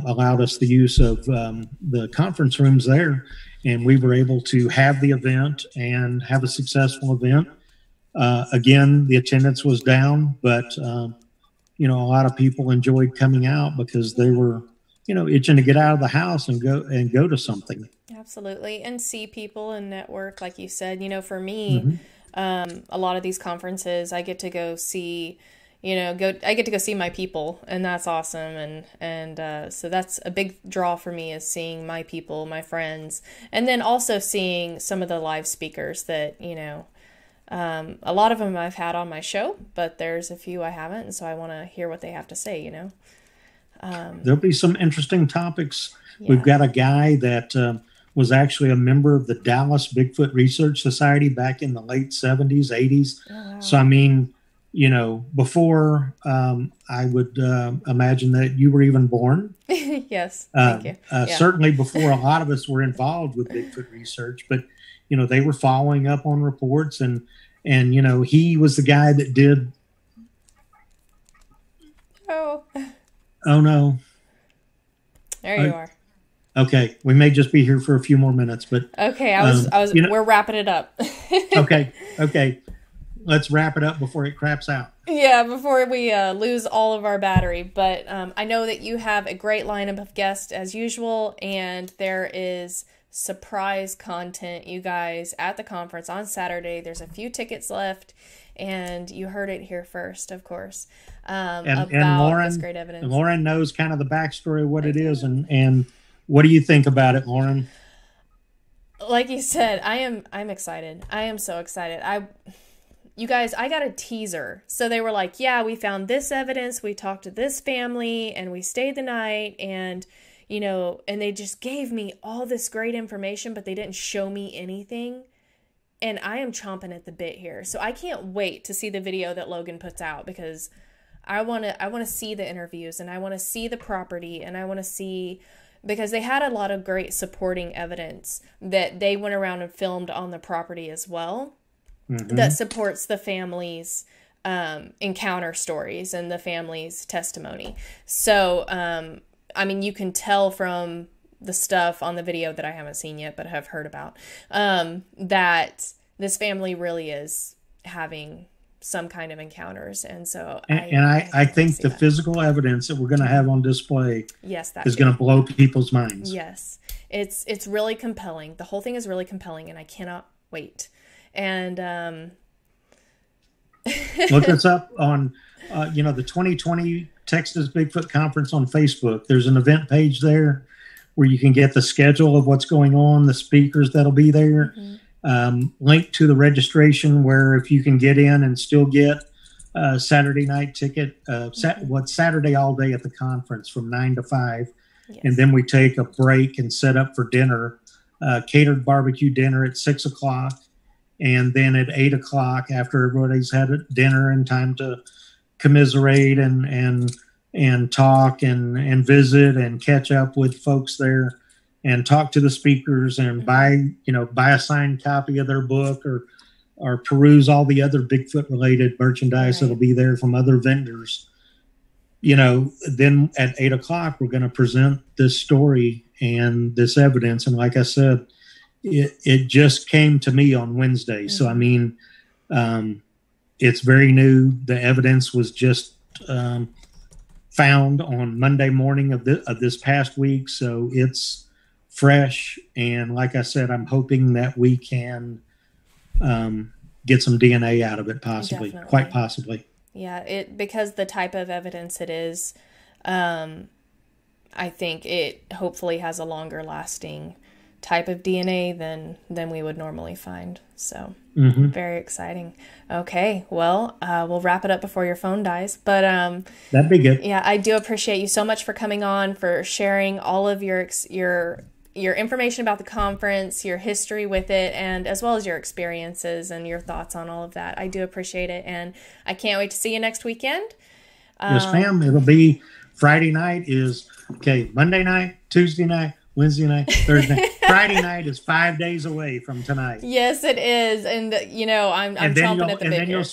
allowed us the use of the conference rooms there. And we were able to have the event and have a successful event. Again, the attendance was down, but, a lot of people enjoyed coming out because they were, itching to get out of the house and go to something. Absolutely. And see people and network, like you said. For me, a lot of these conferences, I get to go see, I get to go see my people, and that's awesome. And so that's a big draw for me, is seeing my people, my friends, and then also seeing some of the live speakers that, a lot of them I've had on my show, but there's a few I haven't. And so I want to hear what they have to say, There'll be some interesting topics. Yeah. We've got a guy that was actually a member of the Dallas Bigfoot Research Society back in the late 70s, 80s. Oh, wow. So, I mean, before I would imagine that you were even born. Yes, thank you. Yeah. Certainly before a lot of us were involved with Bigfoot research, but, they were following up on reports, and he was the guy that did. Oh no. There you are. Okay, we may just be here for a few more minutes, but okay, we're wrapping it up. Okay, let's wrap it up before it craps out. Yeah, before we lose all of our battery. But I know that you have a great lineup of guests as usual, and there is surprise content, you guys, at the conference on Saturday. There's a few tickets left, and you heard it here first, of course. About this great evidence. Lauren knows kind of the backstory of what it is, and what do you think about it, Lauren? Like you said, I'm excited. I am so excited. You guys, I got a teaser. So they were like, yeah, we found this evidence. We talked to this family, and we stayed the night, and and they just gave me all this great information, but they didn't show me anything. And I am chomping at the bit here. So I can't wait to see the video that Logan puts out, because I want to see the interviews, and I want to see the property, and I want to see, because they had a lot of great supporting evidence that they went around and filmed on the property as well, that supports the family's encounter stories and the family's testimony. So, you can tell from the stuff on the video that I haven't seen yet, but have heard about, that this family really is having some kind of encounters. And so I think the physical evidence that we're going to have on display is going to blow people's minds. Yes. It's really compelling. The whole thing is really compelling, and I cannot wait. And look us up on the 2020 Texas Bigfoot Conference on Facebook. There's an event page there where you can get the schedule of what's going on, the speakers that'll be there, link to the registration, where if you can get in and still get a Saturday night ticket, Saturday all day at the conference from 9 to 5. Yes. And then we take a break and set up for dinner, catered barbecue dinner at 6 o'clock. And then at 8 o'clock, after everybody's had dinner and time to commiserate and talk and visit and catch up with folks there, and talk to the speakers, and buy a signed copy of their book, or peruse all the other Bigfoot related merchandise that'll be there from other vendors. Then at 8 o'clock, we're going to present this story and this evidence. And like I said, it just came to me on Wednesday. So, it's very new. The evidence was just found on Monday morning of this past week. So it's fresh. And like I said, I'm hoping that we can get some DNA out of it, possibly. Definitely. Quite possibly. Yeah, because the type of evidence it is, I think it hopefully has a longer lasting type of DNA than we would normally find. So very exciting. Okay, well, we'll wrap it up before your phone dies. But that'd be good. Yeah, I do appreciate you so much for coming on, for sharing all of your information about the conference, your history with it, and as well as your experiences and your thoughts on all of that. I do appreciate it, and I can't wait to see you next weekend. Yes, ma'am. It'll be Friday night Monday night, Tuesday night, Wednesday night, Thursday night. Friday night is 5 days away from tonight. Yes, it is. And I'm chomping at the bit. And then you'll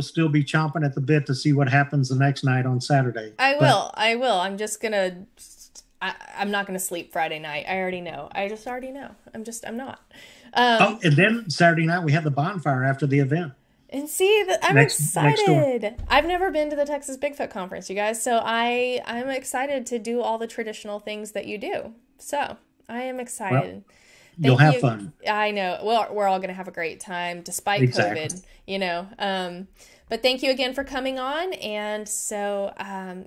still be chomping at the bit to see what happens the next night on Saturday. I will. I'm not gonna sleep Friday night. I already know. I'm not. And then Saturday night we have the bonfire after the event. And see, I'm excited. I've never been to the Texas Bigfoot Conference, you guys, so I'm excited to do all the traditional things that you do. So I am excited. You'll have fun. I know. Well, we're all going to have a great time despite Exactly. COVID, But thank you again for coming on. And so,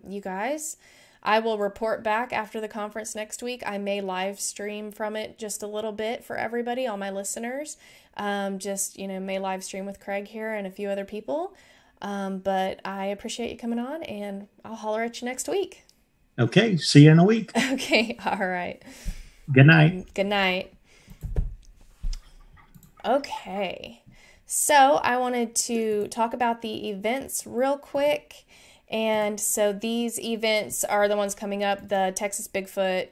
you guys, I will report back after the conference next week. I may live stream from it just a little bit for everybody, all my listeners. May live stream with Craig here and a few other people. But I appreciate you coming on, and I'll holler at you next week. Okay. See you in a week. Okay. All right. Good night. Good night. Okay. So I wanted to talk about the events real quick. And so these events are the ones coming up, the Texas Bigfoot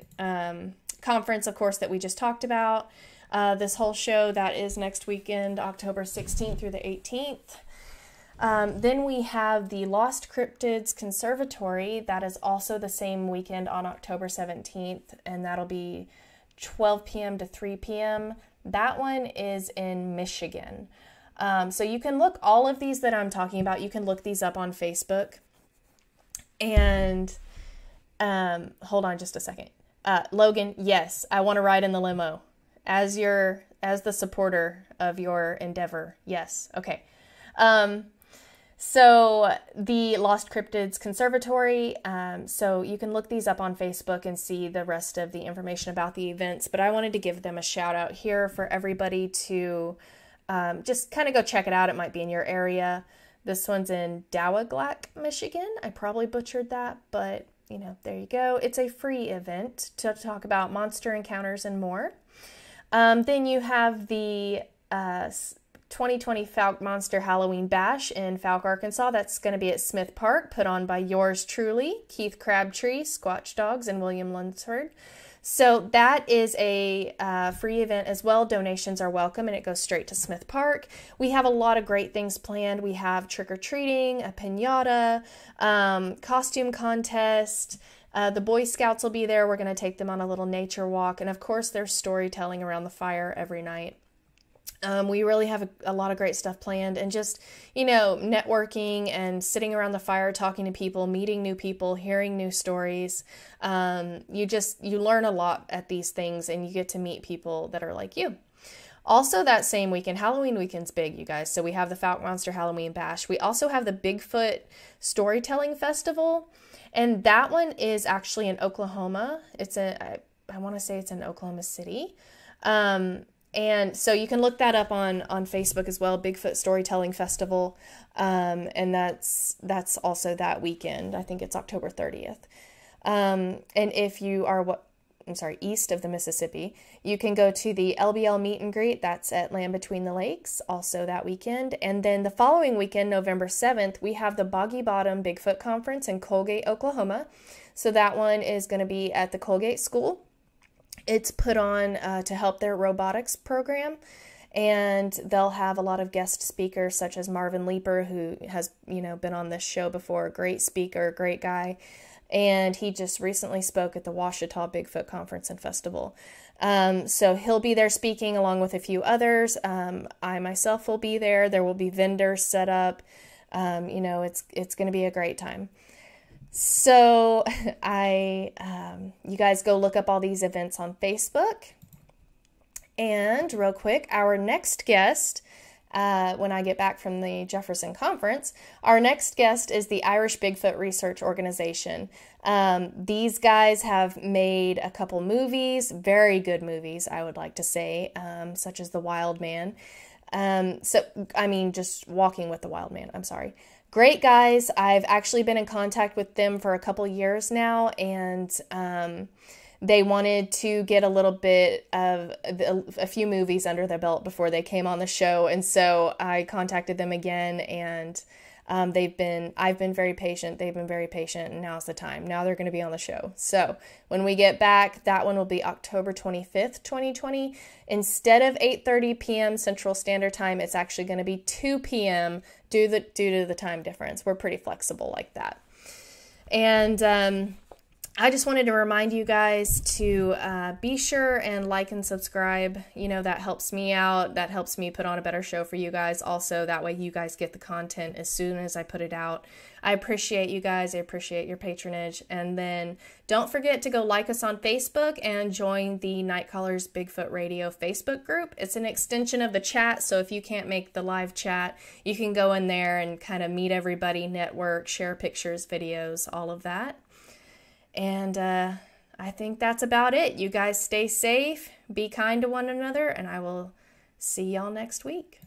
Conference, of course, that we just talked about. This whole show, that is next weekend, October 16th through the 18th. Then we have the Lost Cryptids Conservatory. That is also the same weekend on October 17th, and that'll be 12 p.m. to 3 p.m. That one is in Michigan. So you can look, all of these that I'm talking about, you can look these up on Facebook. And hold on just a second. Logan, yes, I want to ride in the limo as the supporter of your endeavor. Yes. Okay. So the Lost Cryptids Conservatory, so you can look these up on Facebook and see the rest of the information about the events, but I wanted to give them a shout out here for everybody to just kind of go check it out. It might be in your area. This one's in Dowaglac, Michigan. I probably butchered that, but there you go. It's a free event to talk about monster encounters and more. Then you have the 2020 Falk Monster Halloween Bash in Falk, Arkansas. That's going to be at Smith Park, put on by yours truly, Keith Crabtree, Squatch Dogs, and William Lunsford. So that is a free event as well. Donations are welcome, and it goes straight to Smith Park. We have a lot of great things planned. We have trick-or-treating, a piñata, costume contest. The Boy Scouts will be there. We're going to take them on a little nature walk. And, of course, there's storytelling around the fire every night. We really have a lot of great stuff planned, and just, networking and sitting around the fire, talking to people, meeting new people, hearing new stories. You learn a lot at these things, and you get to meet people that are like you. Also that same weekend, Halloween weekend's big, you guys. So we have the Falk Monster Halloween Bash. We also have the Bigfoot Storytelling Festival, and that one is actually in Oklahoma. I want to say it's in Oklahoma City. And so you can look that up on Facebook as well, Bigfoot Storytelling Festival. And that's also that weekend. I think it's October 30th. And if you are east of the Mississippi, you can go to the LBL Meet and Greet. That's at Land Between the Lakes, also that weekend. And then the following weekend, November 7th, we have the Boggy Bottom Bigfoot Conference in Colgate, Oklahoma. So that one is going to be at the Colgate School. It's put on to help their robotics program, and they'll have a lot of guest speakers such as Marvin Leeper, who has been on this show before. Great speaker, great guy, and he just recently spoke at the Ouachita Bigfoot Conference and Festival. So he'll be there speaking along with a few others. I myself will be there. There will be vendors set up. It's going to be a great time. So you guys go look up all these events on Facebook. And real quick, our next guest, when I get back from the Jefferson Conference, our next guest is the Irish Bigfoot Research Organization. These guys have made a couple movies, very good movies, I would like to say, such as The Wild Man. Just Walking with the Wild Man, I'm sorry. Great guys. I've actually been in contact with them for a couple years now, and they wanted to get a little bit of a few movies under their belt before they came on the show, and so I contacted them again, and I've been very patient. They've been very patient, and now's the time. Now they're going to be on the show. So when we get back, that one will be October 25th, 2020. Instead of 8:30 p.m. Central Standard Time, it's actually going to be 2 p.m. due to the time difference. We're pretty flexible like that. And I just wanted to remind you guys to be sure and like and subscribe. You know, that helps me out. That helps me put on a better show for you guys. Also, that way you guys get the content as soon as I put it out. I appreciate you guys. I appreciate your patronage. And then don't forget to go like us on Facebook and join the Nightcallers Bigfoot Radio Facebook group. It's an extension of the chat, so if you can't make the live chat, you can go in there and kind of meet everybody, network, share pictures, videos, all of that. And I think that's about it. You guys stay safe, be kind to one another, and I will see y'all next week.